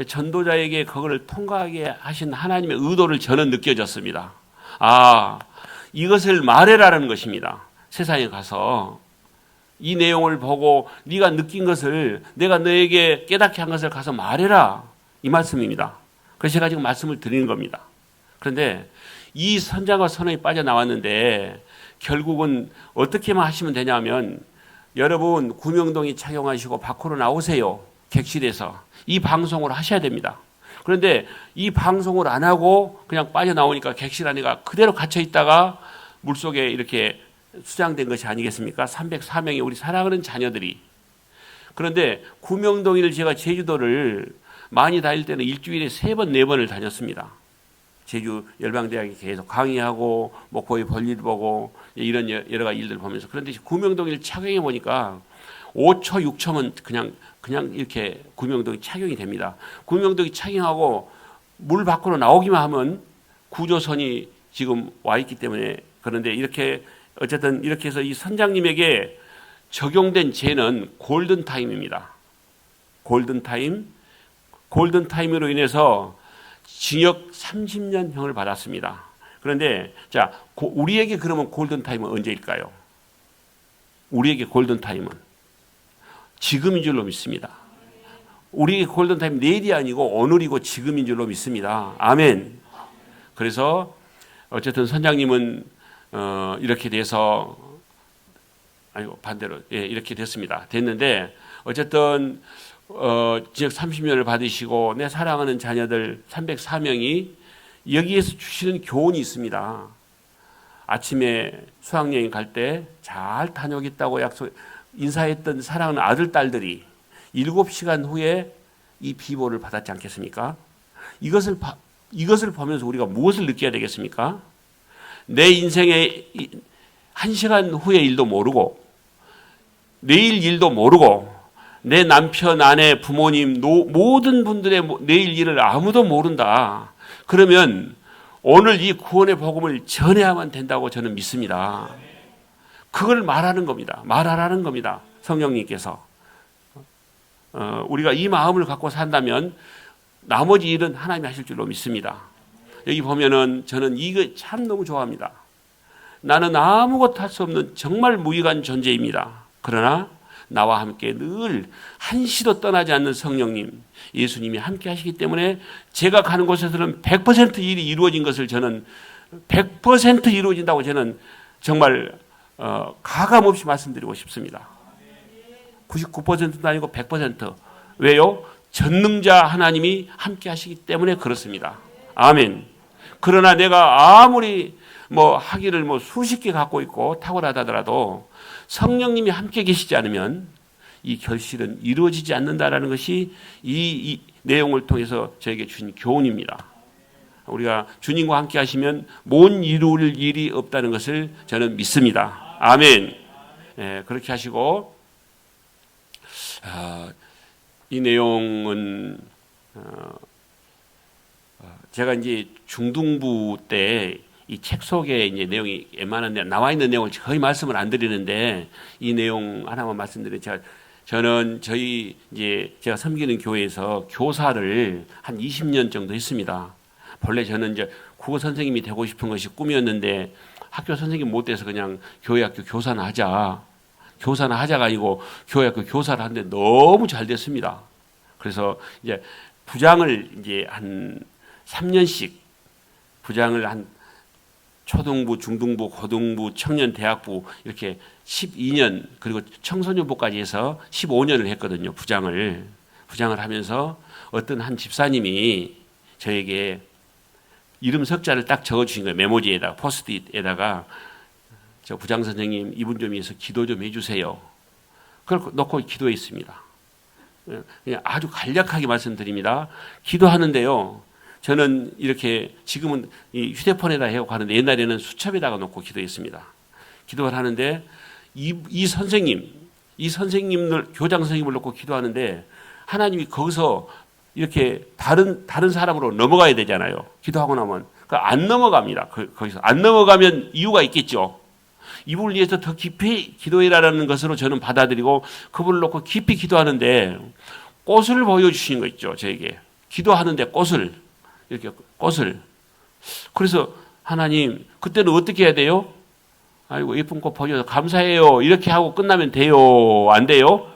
전도자에게 그거를 통과하게 하신 하나님의 의도를 저는 느껴졌습니다. 아, 이것을 말해라는 것입니다. 세상에 가서 이 내용을 보고 네가 느낀 것을, 내가 너에게 깨닫게 한 것을 가서 말해라, 이 말씀입니다. 그래서 제가 지금 말씀을 드리는 겁니다. 그런데 이 선장과 선원이 빠져나왔는데 결국은 어떻게만 하시면 되냐면, 여러분 구명동이 착용하시고 밖으로 나오세요. 객실에서 이 방송을 하셔야 됩니다. 그런데 이 방송을 안 하고 그냥 빠져나오니까 객실 안에가 그대로 갇혀 있다가 물속에 이렇게 수장된 것이 아니겠습니까? 304명의 우리 사랑하는 자녀들이. 그런데 구명동을 제가 제주도를 많이 다닐 때는 일주일에 3번, 4번을 다녔습니다. 제주 열방대학에 계속 강의하고 목포의 볼일 보고 이런 여러 가지 일들을 보면서. 그런데 구명동을 착용해 보니까 5초, 6초면 그냥 이렇게 구명동이 착용이 됩니다. 구명동이 착용하고 물 밖으로 나오기만 하면 구조선이 지금 와 있기 때문에. 그런데 이렇게 어쨌든 이렇게 해서 이 선장님에게 적용된 죄는 골든타임입니다. 골든타임으로 인해서 징역 30년형을 받았습니다. 그런데 자, 우리에게 그러면 골든타임은 언제일까요? 우리에게 골든타임은 지금인 줄로 믿습니다. 우리에게 골든타임 내일이 아니고 오늘이고 지금인 줄로 믿습니다. 아멘. 그래서 어쨌든 선장님은 이렇게 돼서, 아니고 반대로, 예, 이렇게 됐습니다. 됐는데 어쨌든 징역 30년을 받으시고 내 사랑하는 자녀들 304명이 여기에서 주시는 교훈이 있습니다. 아침에 수학여행 갈 때 잘 다녀오겠다고 인사했던 사랑하는 아들, 딸들이 7시간 후에 이 비보를 받았지 않겠습니까? 이것을 보면서 우리가 무엇을 느껴야 되겠습니까? 내 인생의 1시간 후의 일도 모르고 내일 일도 모르고 내 남편, 아내, 부모님, 모든 분들의 내일 일을 아무도 모른다. 그러면 오늘 이 구원의 복음을 전해야만 된다고 저는 믿습니다. 그걸 말하는 겁니다. 말하라는 겁니다. 성령님께서. 우리가 이 마음을 갖고 산다면 나머지 일은 하나님이 하실 줄로 믿습니다. 여기 보면은 저는 이거 참 너무 좋아합니다. 나는 아무것도 할 수 없는 정말 무익한 존재입니다. 그러나 나와 함께 늘 한시도 떠나지 않는 성령님, 예수님이 함께 하시기 때문에 제가 가는 곳에서는 100% 일이 이루어진 것을 저는 100% 이루어진다고 저는 정말 가감없이 말씀드리고 싶습니다. 99%도 아니고 100%. 왜요? 전능자 하나님이 함께 하시기 때문에 그렇습니다. 아멘. 그러나 내가 아무리 학위를 수십 개 갖고 있고 탁월하다더라도 성령님이 함께 계시지 않으면 이 결실은 이루어지지 않는다라는 것이 이 내용을 통해서 저에게 주신 교훈입니다. 우리가 주님과 함께 하시면 못 이룰 일이 없다는 것을 저는 믿습니다. 아멘. 네, 그렇게 하시고 이 내용은 제가 이제 중등부 때 이 책 속에 이제 내용이 웬만한 나와 있는 내용을 거의 말씀을 안 드리는데 이 내용 하나만 말씀드리면 저는 제가 섬기는 교회에서 교사를 한 20년 정도 했습니다. 본래 저는 이제 국어 선생님이 되고 싶은 것이 꿈이었는데 학교 선생님 못 돼서 그냥 교회 학교 교사나 하자가 아니고 교회 학교 교사를 하는데 너무 잘 됐습니다. 그래서 이제 부장을 이제 한 3년씩 부장을 한 초등부, 중등부, 고등부, 청년, 대학부 이렇게 12년 그리고 청소년부까지 해서 15년을 했거든요. 부장을 하면서 어떤 한 집사님이 저에게 이름 석자를 딱 적어주신 거예요. 메모지에다가 포스트잇에다가 저 부장 선생님 이분 좀 위해서 기도 좀 해주세요. 그걸 놓고 기도했습니다. 그냥 아주 간략하게 말씀드립니다. 기도하는데요. 저는 이렇게 지금은 이 휴대폰에다 해고 하는데 옛날에는 수첩에다가 놓고 기도했습니다. 기도를 하는데 이 선생님을 교장 선생님을 놓고 기도하는데 하나님이 거기서 이렇게 다른 사람으로 넘어가야 되잖아요. 기도하고 나면 안 넘어갑니다. 거기서 안 넘어가면 이유가 있겠죠. 이분을 위해서 더 깊이 기도해라라는 것으로 저는 받아들이고 그분을 놓고 깊이 기도하는데 꽃을 보여주시는 거 있죠. 저에게 기도하는데 꽃을 이렇게 꽃을 그래서 하나님 그때는 어떻게 해야 돼요? 아이고 예쁜 꽃 보여줘서 감사해요. 이렇게 하고 끝나면 돼요? 안 돼요?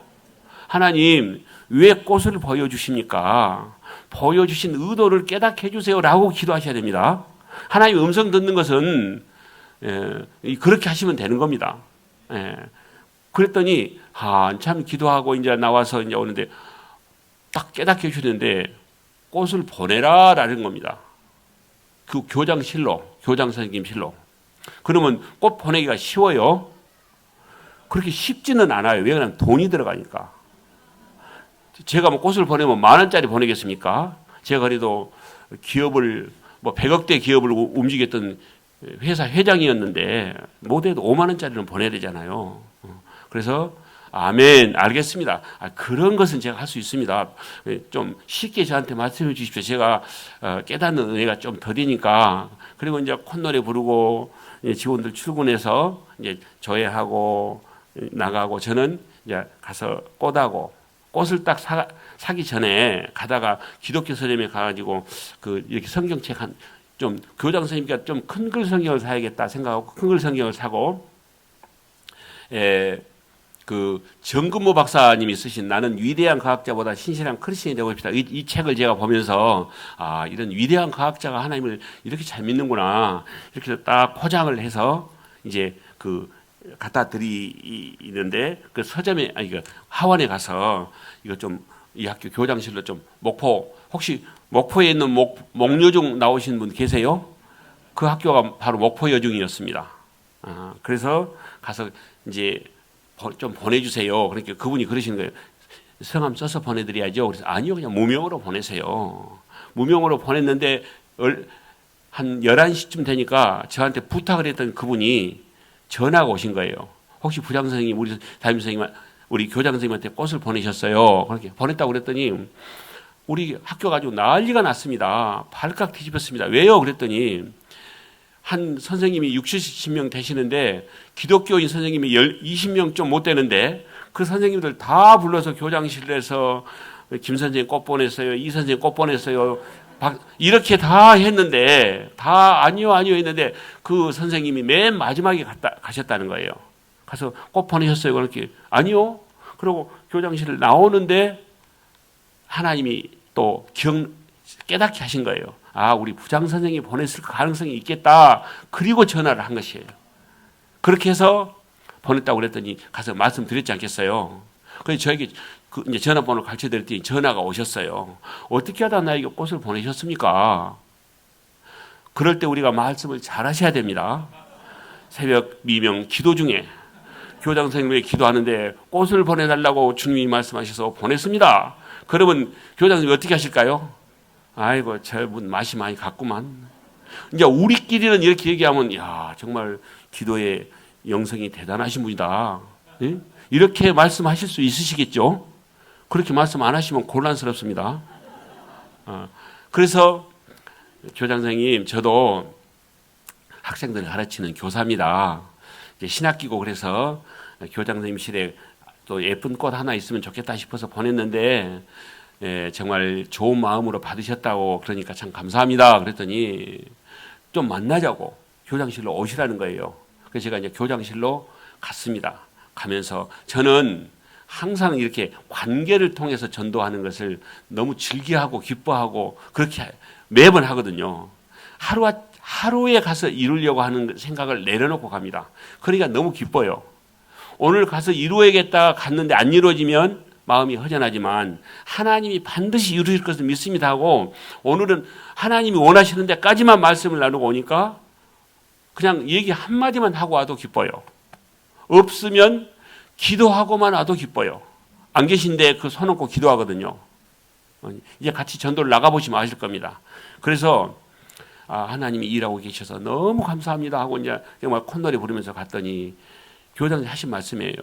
하나님 왜 꽃을 보여주십니까? 보여주신 의도를 깨닫게 해주세요라고 기도하셔야 됩니다. 하나님 음성 듣는 것은 그렇게 하시면 되는 겁니다. 그랬더니 한참 기도하고 이제 나와서 이제 오는데 딱 깨닫게 해주는데 꽃을 보내라라는 겁니다. 그 교장실로 교장 선생님실로. 그러면 꽃 보내기가 쉬워요? 그렇게 쉽지는 않아요. 왜 그러냐면 돈이 들어가니까. 제가 뭐 꽃을 보내면 10,000원짜리 보내겠습니까? 제가 그래도 기업을 뭐 100억대 기업을 움직였던 회사 회장이었는데 못해도 50,000원짜리는 보내야 되잖아요. 그래서 아멘 알겠습니다. 그런 것은 제가 할 수 있습니다. 좀 쉽게 저한테 말씀해 주십시오. 제가 깨닫는 은혜가 좀 더디니까. 그리고 이제 콧노래 부르고 직원들 출근해서 이제 조회하고 나가고 저는 이제 가서 꽃하고 꽃을 딱 사기 전에 가다가 기독교 서점에 가가지고 그 이렇게 성경책 좀 교장 선생님께 좀 큰 글 성경을 사야겠다 생각하고 큰 글 성경을 사고 그 정근모 박사님이 쓰신 나는 위대한 과학자보다 신실한 크리스천이 되고 싶다. 이 책을 제가 보면서 이런 위대한 과학자가 하나님을 이렇게 잘 믿는구나. 이렇게 딱 포장을 해서 이제 그 갖다 드리는데 그 서점에 그 하원에 가서 이거 좀 이 학교 교장실로 좀 혹시 목포에 있는 목요중 나오신 분 계세요? 그 학교가 바로 목포여중이었습니다. 그래서 가서 이제 좀 보내주세요. 그러니까 그분이 그러시는 거예요. 성함 써서 보내드려야죠. 그래서 아니요, 그냥 무명으로 보내세요. 무명으로 보냈는데 한 11시쯤 되니까 저한테 부탁을 했던 그분이 전화가 오신 거예요. 혹시 부장 선생님, 우리 담임 선생님, 우리 교장 선생님한테 꽃을 보내셨어요. 그렇게 보냈다고 그랬더니 우리 학교 가지고 난리가 났습니다. 발칵 뒤집혔습니다. 왜요? 그랬더니 한 선생님이 60, 70명 되시는데 기독교인 선생님이 20명 좀 못 되는데 그 선생님들 다 불러서 교장실에서 김 선생님 꽃 보냈어요. 이 선생님 꽃 보냈어요. 이렇게 다 했는데 다 아니요 했는데 그 선생님이 맨 마지막에 가셨다는 거예요. 가서 꽃 보내셨어요. 그렇게 아니요. 그리고 교장실을 나오는데 하나님이 또 깨닫게 하신 거예요. 우리 부장 선생님이 보냈을 가능성이 있겠다. 그리고 전화를 한 것이에요. 그렇게 해서 보냈다고 그랬더니 가서 말씀드렸지 않겠어요. 그래서 저에게 이제 전화번호 가르쳐 드렸더니 전화가 오셨어요. 어떻게 하다 나에게 꽃을 보내셨습니까? 그럴 때 우리가 말씀을 잘 하셔야 됩니다. 새벽 미명 기도 중에 교장 선생님에게 기도하는데 꽃을 보내달라고 주님이 말씀하셔서 보냈습니다. 그러면 교장 선생님이 어떻게 하실까요? 아이고 저분 맛이 많이 갔구만. 이제 우리끼리는 이렇게 얘기하면 야 정말 기도의 영성이 대단하신 분이다. 네? 이렇게 말씀하실 수 있으시겠죠? 그렇게 말씀 안 하시면 곤란스럽습니다. 그래서 교장 선생님 저도 학생들을 가르치는 교사입니다. 신학기고 그래서 교장 선생님실에 또 예쁜 꽃 하나 있으면 좋겠다 싶어서 보냈는데 정말 좋은 마음으로 받으셨다고 그러니까 참 감사합니다. 그랬더니 좀 만나자고 교장실로 오시라는 거예요. 그래서 제가 이제 교장실로 갔습니다. 가면서 저는 항상 이렇게 관계를 통해서 전도하는 것을 너무 즐겨하고 기뻐하고 그렇게 매번 하거든요. 하루에 가서 이루려고 하는 생각을 내려놓고 갑니다. 그러니까 너무 기뻐요. 오늘 가서 이루어야겠다 갔는데 안 이루어지면 마음이 허전하지만 하나님이 반드시 이루실 것을 믿습니다 하고 오늘은 하나님이 원하시는 데까지만 말씀을 나누고 오니까 그냥 얘기 한마디만 하고 와도 기뻐요. 없으면 기도하고만 와도 기뻐요. 안 계신데 그 손 얹고 기도하거든요. 이제 같이 전도를 나가보시면 아실 겁니다. 그래서 하나님이 일하고 계셔서 너무 감사합니다 하고 이제 정말 콧노래 부르면서 갔더니 교장님 하신 말씀이에요.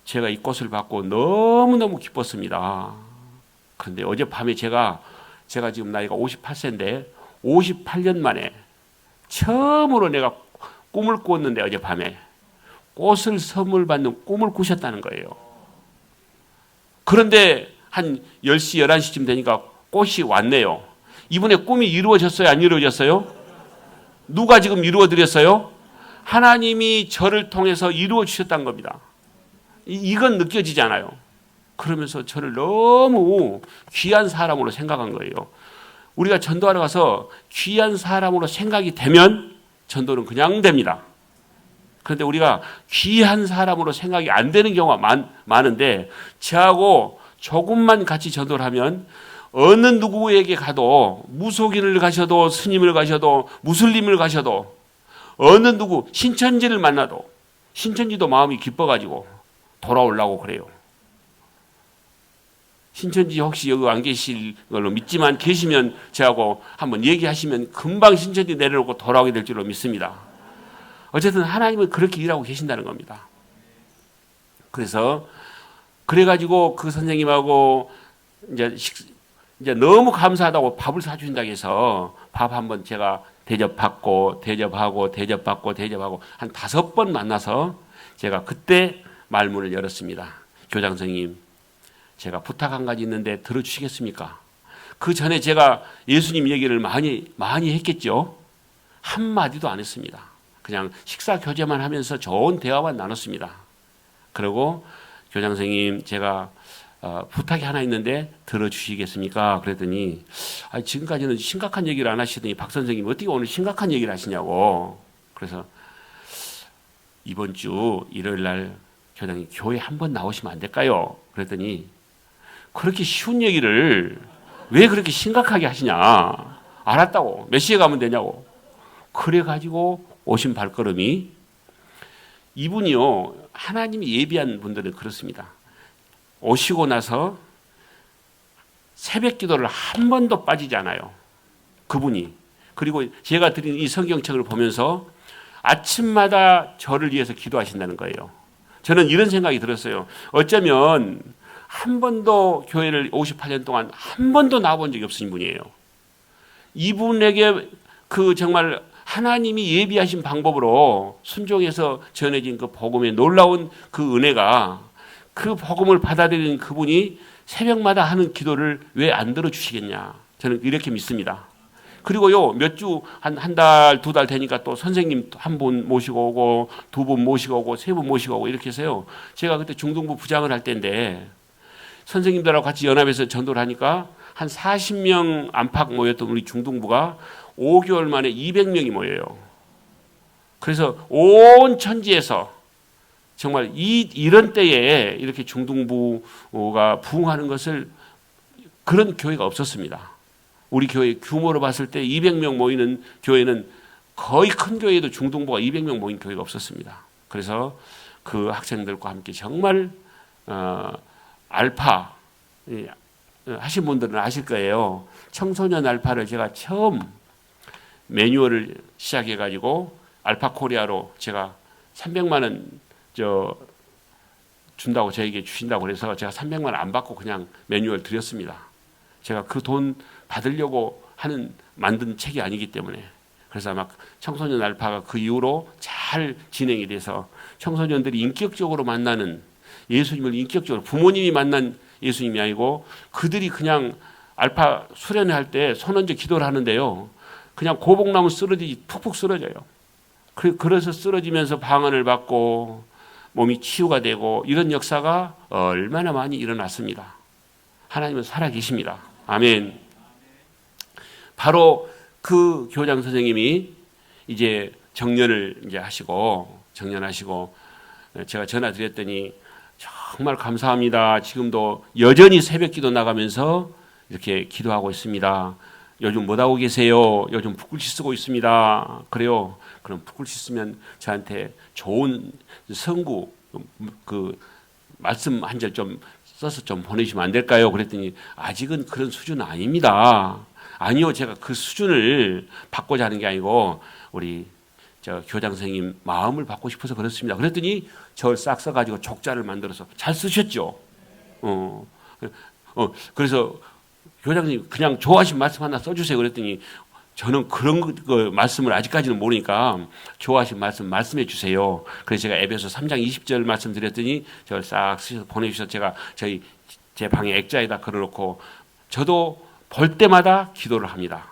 제가 이 꽃을 받고 너무너무 기뻤습니다. 그런데 어젯밤에 제가 지금 나이가 58세인데 58년 만에 처음으로 내가 꿈을 꾸었는데 어젯밤에 꽃을 선물 받는 꿈을 꾸셨다는 거예요. 그런데 한 10시, 11시쯤 되니까 꽃이 왔네요. 이분의 꿈이 이루어졌어요? 안 이루어졌어요? 누가 지금 이루어드렸어요? 하나님이 저를 통해서 이루어 주셨다는 겁니다. 이건 느껴지잖아요. 그러면서 저를 너무 귀한 사람으로 생각한 거예요. 우리가 전도하러 가서 귀한 사람으로 생각이 되면 전도는 그냥 됩니다. 그런데 우리가 귀한 사람으로 생각이 안 되는 경우가 많은데 저하고 조금만 같이 전도를 하면 어느 누구에게 가도 무속인을 가셔도 스님을 가셔도 무슬림을 가셔도 어느 누구 신천지를 만나도 신천지도 마음이 기뻐가지고 돌아오려고 그래요. 신천지 혹시 여기 안 계실 걸로 믿지만 계시면 저하고 한번 얘기하시면 금방 신천지 내려놓고 돌아오게 될 줄로 믿습니다. 어쨌든 하나님은 그렇게 일하고 계신다는 겁니다. 그래가지고 그 선생님하고 이제 너무 감사하다고 밥을 사주신다고 해서 밥 한번 제가 대접하고 한 5번 만나서 제가 그때 말문을 열었습니다. 교장 선생님, 제가 부탁 한 가지 있는데 들어주시겠습니까? 그 전에 제가 예수님 얘기를 많이 했겠죠. 한마디도 안 했습니다. 그냥 식사 교제만 하면서 좋은 대화만 나눴습니다. 그리고 교장 선생님, 제가 부탁이 하나 있는데 들어주시겠습니까? 그랬더니 지금까지는 심각한 얘기를 안 하시더니 박 선생님 어떻게 오늘 심각한 얘기를 하시냐고. 그래서 이번 주 일요일 날 교장님 교회 한번 나오시면 안 될까요? 그랬더니 그렇게 쉬운 얘기를 왜 그렇게 심각하게 하시냐. 알았다고. 몇 시에 가면 되냐고. 그래가지고 오신 발걸음이 이분이요. 하나님이 예비한 분들은 그렇습니다. 오시고 나서 새벽 기도를 한 번도 빠지지 않아요. 그분이. 그리고 제가 드린 이 성경책을 보면서 아침마다 저를 위해서 기도하신다는 거예요. 저는 이런 생각이 들었어요. 어쩌면 한 번도 교회를 58년 동안 한 번도 나와본 적이 없으신 분이에요. 이분에게 그 정말 하나님이 예비하신 방법으로 순종해서 전해진 그 복음의 놀라운 그 은혜가 그 복음을 받아들이는 그분이 새벽마다 하는 기도를 왜 안 들어주시겠냐. 저는 이렇게 믿습니다. 그리고요, 몇 주, 한 달, 2달 되니까 또 선생님 한 분 모시고 오고, 2분 모시고 오고, 3분 모시고 오고 이렇게 해서요. 제가 그때 중등부 부장을 할 때인데 선생님들하고 같이 연합해서 전도를 하니까 한 40명 안팎 모였던 우리 중등부가 5개월 만에 200명이 모여요. 그래서 온 천지에서 정말 이런 때에 이렇게 중등부가 부흥하는 것을 그런 교회가 없었습니다. 우리 교회 규모로 봤을 때 200명 모이는 교회는 거의 큰 교회에도 중등부가 200명 모인 교회가 없었습니다. 그래서 그 학생들과 함께 정말 알파 하신 분들은 아실 거예요. 청소년 알파를 제가 처음 매뉴얼을 시작해가지고 알파 코리아로 제가 300만 원 준다고 저에게 주신다고 그래서 제가 300만 원 안 받고 그냥 매뉴얼 드렸습니다. 제가 그 돈 받으려고 만든 책이 아니기 때문에. 그래서 막 청소년 알파가 그 이후로 잘 진행이 돼서 청소년들이 인격적으로 만나는 예수님을 인격적으로 부모님이 만난 예수님이 아니고 그들이 그냥 알파 수련회 할 때 손 얹어 기도를 하는데요. 그냥 고복나무 쓰러지지 푹푹 쓰러져요. 그래서 쓰러지면서 방언을 받고 몸이 치유가 되고 이런 역사가 얼마나 많이 일어났습니다. 하나님은 살아계십니다. 아멘. 바로 그 교장 선생님이 이제 정년을 이제 정년하시고 제가 전화 드렸더니 정말 감사합니다. 지금도 여전히 새벽 기도 나가면서 이렇게 기도하고 있습니다. 요즘 뭐 하고 계세요? 요즘 붓글씨 쓰고 있습니다. 그래요. 그럼 붓글씨 쓰면 저한테 좋은 성구 그 말씀 한 절 좀 써서 좀 보내주시면 안 될까요? 그랬더니 아직은 그런 수준은 아닙니다. 아니요, 제가 그 수준을 받고자 하는 게 아니고 우리 교장 선생님 마음을 받고 싶어서 그렇습니다. 그랬더니 저를 싹 써가지고 족자를 만들어서 잘 쓰셨죠. 그래서 교장님 그냥 좋아하신 말씀 하나 써주세요. 그랬더니 저는 그런 거 말씀을 아직까지는 모르니까 좋아하신 말씀 말씀해 주세요. 그래서 제가 에베소 3장 20절 말씀드렸더니 저를 싹 보내주셔서 제가 제 방에 액자에다 걸어놓고 저도 볼 때마다 기도를 합니다.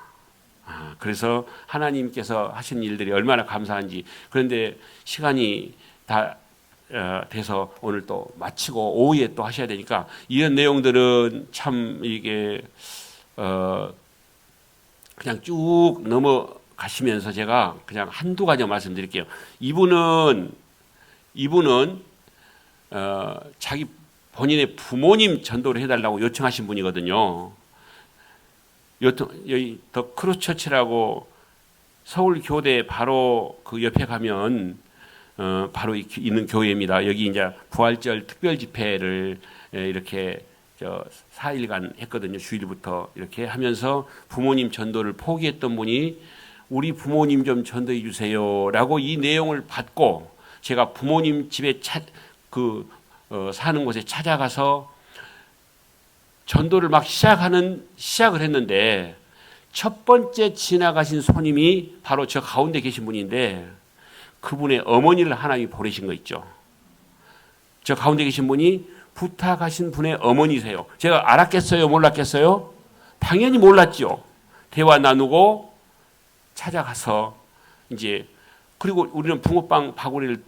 그래서 하나님께서 하신 일들이 얼마나 감사한지. 그런데 시간이 다 돼서 오늘 또 마치고 오후에 또 하셔야 되니까 이런 내용들은 참 이게 그냥 쭉 넘어가시면서 제가 그냥 한두 가지 말씀드릴게요. 이분은 자기 본인의 부모님 전도를 해달라고 요청하신 분이거든요. 여기 더 크루처치라고 서울 교대 바로 그 옆에 가면 바로 있는 교회입니다. 여기 이제 부활절 특별 집회를 이렇게 4일간 했거든요. 주일부터 이렇게 하면서 부모님 전도를 포기했던 분이 우리 부모님 좀 전도해 주세요라고 이 내용을 받고 제가 부모님 집에 사는 곳에 찾아가서 전도를 막 시작을 했는데 첫 번째 지나가신 손님이 바로 저 가운데 계신 분인데 그분의 어머니를 하나님이 보내신 거 있죠. 저 가운데 계신 분이 부탁하신 분의 어머니세요. 제가 알았겠어요? 몰랐겠어요? 당연히 몰랐죠. 대화 나누고 찾아가서 이제 그리고 우리는 붕어빵 바구니를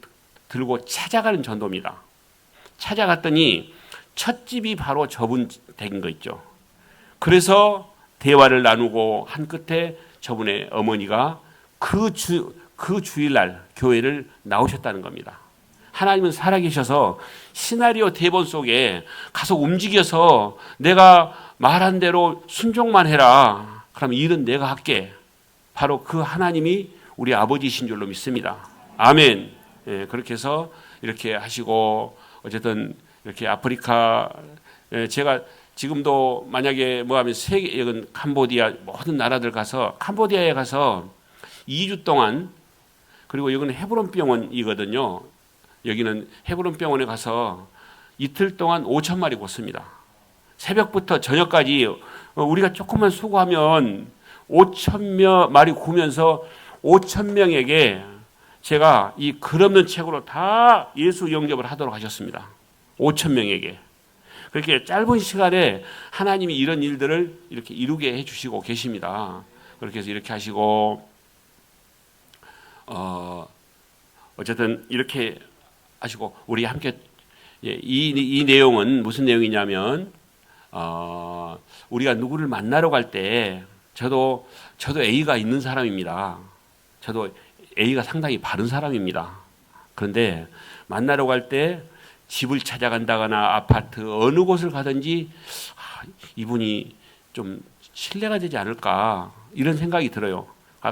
들고 찾아가는 전도입니다. 찾아갔더니 첫 집이 바로 저분 된 거 있죠. 그래서 대화를 나누고 한 끝에 저분의 어머니가 그 주일날 교회를 나오셨다는 겁니다. 하나님은 살아계셔서 시나리오 대본 속에 가서 움직여서 내가 말한 대로 순종만 해라. 그럼 일은 내가 할게. 바로 그 하나님이 우리 아버지이신 줄로 믿습니다. 아멘. 예, 그렇게 해서 이렇게 하시고 어쨌든 이렇게 아프리카 제가 지금도 만약에 뭐하면 세계 여긴 캄보디아 모든 나라들 가서 캄보디아에 가서 2주 동안 그리고 여기는 헤브론 병원이거든요. 여기는 헤브론 병원에 가서 이틀 동안 5천 마리 곶습니다. 새벽부터 저녁까지 우리가 조금만 수고하면 5천 마리 구면서 5천 명에게 제가 이 글 없는 책으로 다 예수 영접을 하도록 하셨습니다. 5천 명에게. 그렇게 짧은 시간에 하나님이 이런 일들을 이렇게 이루게 해주시고 계십니다. 그렇게 해서 이렇게 하시고 어쨌든 이렇게 하시고 우리 함께 이 내용은 무슨 내용이냐면 우리가 누구를 만나러 갈 때 저도 A가 있는 사람입니다. 저도 A가 상당히 바른 사람입니다. 그런데 만나러 갈 때 집을 찾아간다거나 아파트 어느 곳을 가든지 이분이 좀 신뢰가 되지 않을까 이런 생각이 들어요.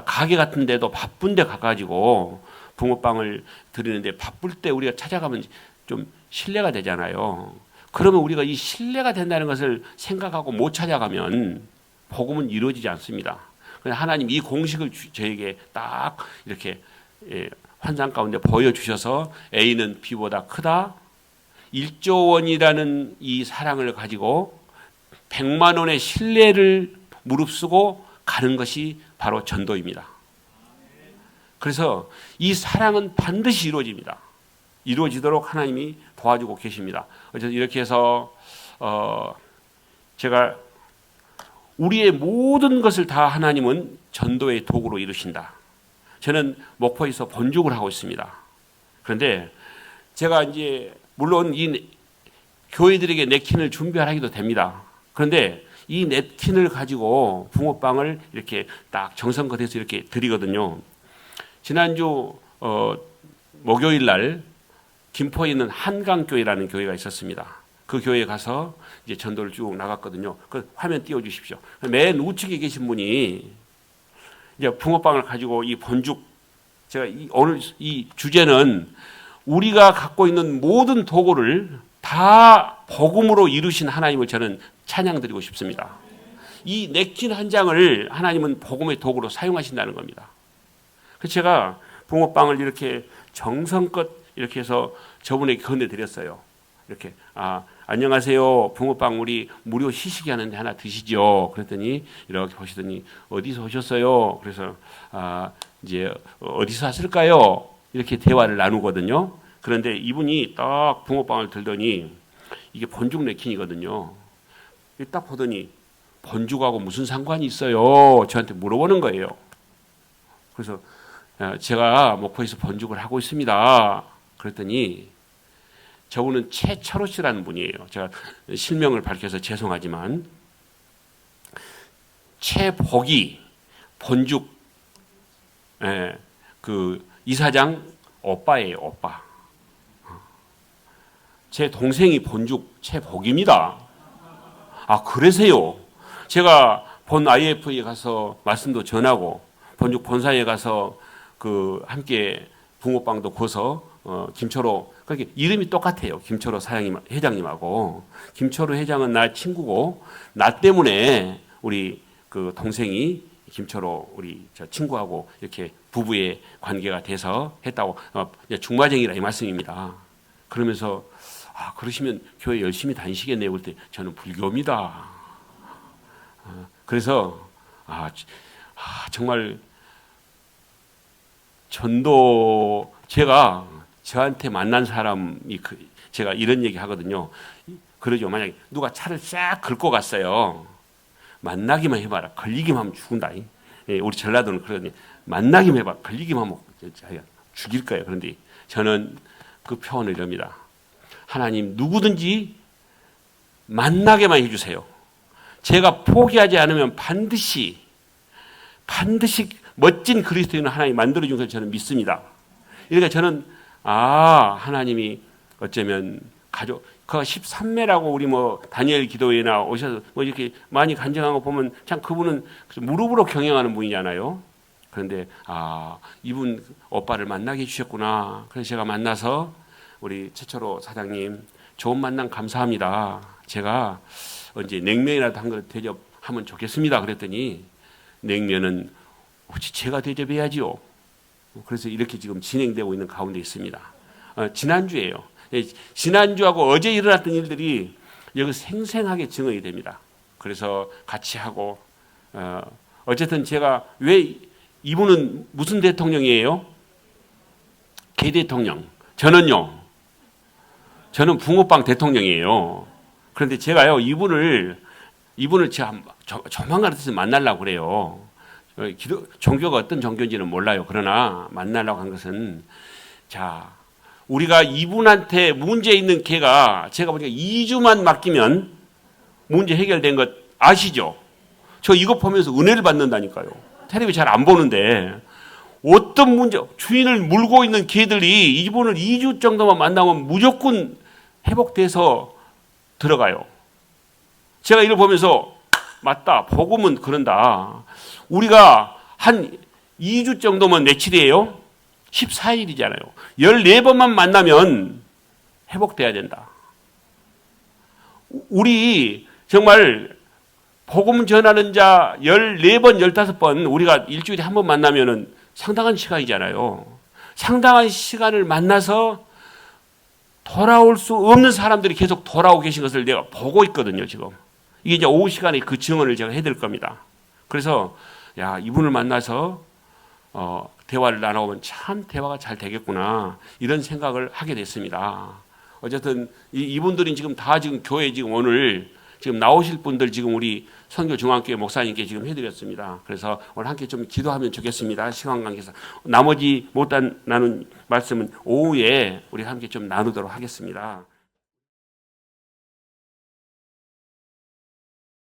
가게 같은 데도 바쁜 데 가가지고 붕어빵을 드리는데 바쁠 때 우리가 찾아가면 좀 신뢰가 되잖아요. 그러면 우리가 이 신뢰가 된다는 것을 생각하고 못 찾아가면 복음은 이루어지지 않습니다. 하나님 이 공식을 저에게 딱 이렇게 환상 가운데 보여주셔서 A는 B보다 크다. 1조 원이라는 이 사랑을 가지고 100만 원의 신뢰를 무릅쓰고 가는 것이 바로 전도입니다. 그래서 이 사랑은 반드시 이루어집니다. 이루어지도록 하나님이 도와주고 계십니다. 어쨌든 이렇게 해서 제가 우리의 모든 것을 다 하나님은 전도의 도구로 이루신다. 저는 목포에서 본죽을 하고 있습니다. 그런데 제가 이제 물론 이 교회들에게 냅킨을 준비하기도 됩니다. 그런데 이 냅킨을 가지고 붕어빵을 이렇게 딱 정성껏 해서 이렇게 드리거든요. 지난주 목요일 날 김포에 있는 한강교회라는 교회가 있었습니다. 그 교회에 가서 이제 전도를 쭉 나갔거든요. 그 화면 띄워 주십시오. 맨 우측에 계신 분이 이제 붕어빵을 가지고 이 본죽 제가 오늘 이 주제는 우리가 갖고 있는 모든 도구를 다 복음으로 이루신 하나님을 저는 찬양드리고 싶습니다. 이 냅킨 한 장을 하나님은 복음의 도구로 사용하신다는 겁니다. 그래서 제가 붕어빵을 이렇게 정성껏 이렇게 해서 저분에게 건네드렸어요. 이렇게 안녕하세요. 붕어빵 우리 무료 시식이 하는데 하나 드시죠. 그랬더니 이렇게 보시더니 어디서 오셨어요? 그래서 이제 어디서 왔을까요? 이렇게 대화를 나누거든요. 그런데 이분이 딱 붕어빵을 들더니 이게 본죽 네킨이거든요. 딱 보더니 본죽하고 무슨 상관이 있어요? 저한테 물어보는 거예요. 그래서 제가 목포에서 본죽을 하고 있습니다. 그랬더니 저분은 최철호 씨라는 분이에요. 제가 실명을 밝혀서 죄송하지만 최복이 본죽 그 이사장 오빠예요. 오빠. 제 동생이 본죽 최복입니다. 그러세요? 제가 본 IF에 가서 말씀도 전하고 본죽 본사에 가서 그 함께 붕어빵도 구워서 김초로 그렇게 이름이 똑같아요. 김초로 회장님하고 김초로 회장은 나 친구고 나 때문에 우리 그 동생이 김초로 우리 저 친구하고 이렇게 부부의 관계가 돼서 했다고 중마쟁이라 이 말씀입니다. 그러면서 그러시면 교회 열심히 다니시겠네요. 그럴 때 저는 불교입니다. 그래서 정말 전도 제가 저한테 만난 사람이 제가 이런 얘기 하거든요. 그러죠. 만약에 누가 차를 싹 긁고 갔어요. 만나기만 해봐라. 걸리기만 하면 죽는다. 우리 전라도는 그러더니 만나기만 해봐. 걸리기만 하면 죽일 거예요. 그런데 저는 그 표현을 이럽니다. 하나님 누구든지 만나게만 해주세요. 제가 포기하지 않으면 반드시 멋진 그리스도인을 하나님이 만들어준 것을 저는 믿습니다. 그러니까 저는 하나님이 어쩌면 그 13매라고 우리 다니엘 기도회나 오셔서 이렇게 많이 간증한 거 보면 참 그분은 무릎으로 경영하는 분이잖아요. 그런데 이분 오빠를 만나게 해주셨구나. 그래서 제가 만나서 우리 최철호 사장님 좋은 만남 감사합니다. 제가 언제 냉면이라도 한 그릇 대접하면 좋겠습니다. 그랬더니 냉면은 혹시 제가 대접해야지요. 그래서 이렇게 지금 진행되고 있는 가운데 있습니다. 지난주에요. 지난주하고 어제 일어났던 일들이 여기 생생하게 증언이 됩니다. 그래서 같이 하고 어쨌든 제가 왜 이분은 무슨 대통령이에요? 개 대통령. 저는 붕어빵 대통령이에요. 그런데 제가요 이분을 제가 조만간 만나려고 그래요. 종교가 어떤 종교인지는 몰라요. 그러나 만나려고 한 것은 우리가 이분한테 문제 있는 개가 제가 보니까 2주만 맡기면 문제 해결된 것 아시죠? 저 이거 보면서 은혜를 받는다니까요. 텔레비 잘 안 보는데 어떤 문제 주인을 물고 있는 개들이 이분을 2주 정도만 만나면 무조건 회복돼서 들어가요. 제가 이걸 보면서 맞다. 복음은 그런다. 우리가 한 2주 정도면 며칠이에요? 14일이잖아요. 14번만 만나면 회복돼야 된다. 우리 정말 복음 전하는 자 14번, 15번 우리가 일주일에 한 번 만나면은 상당한 시간이잖아요. 상당한 시간을 만나서 돌아올 수 없는 사람들이 계속 돌아오고 계신 것을 내가 보고 있거든요, 지금. 이게 이제 오후 시간에 그 증언을 제가 해드릴 겁니다. 그래서, 이분을 만나서, 대화를 나눠보면 참 대화가 잘 되겠구나. 이런 생각을 하게 됐습니다. 어쨌든, 이분들이 지금 다 지금 교회 지금 오늘 지금 나오실 분들 지금 우리 선교중앙교회 목사님께 지금 해드렸습니다. 그래서 오늘 함께 좀 기도하면 좋겠습니다. 시간 관계에서. 나머지 못 나눈 말씀은 오후에 우리 함께 좀 나누도록 하겠습니다.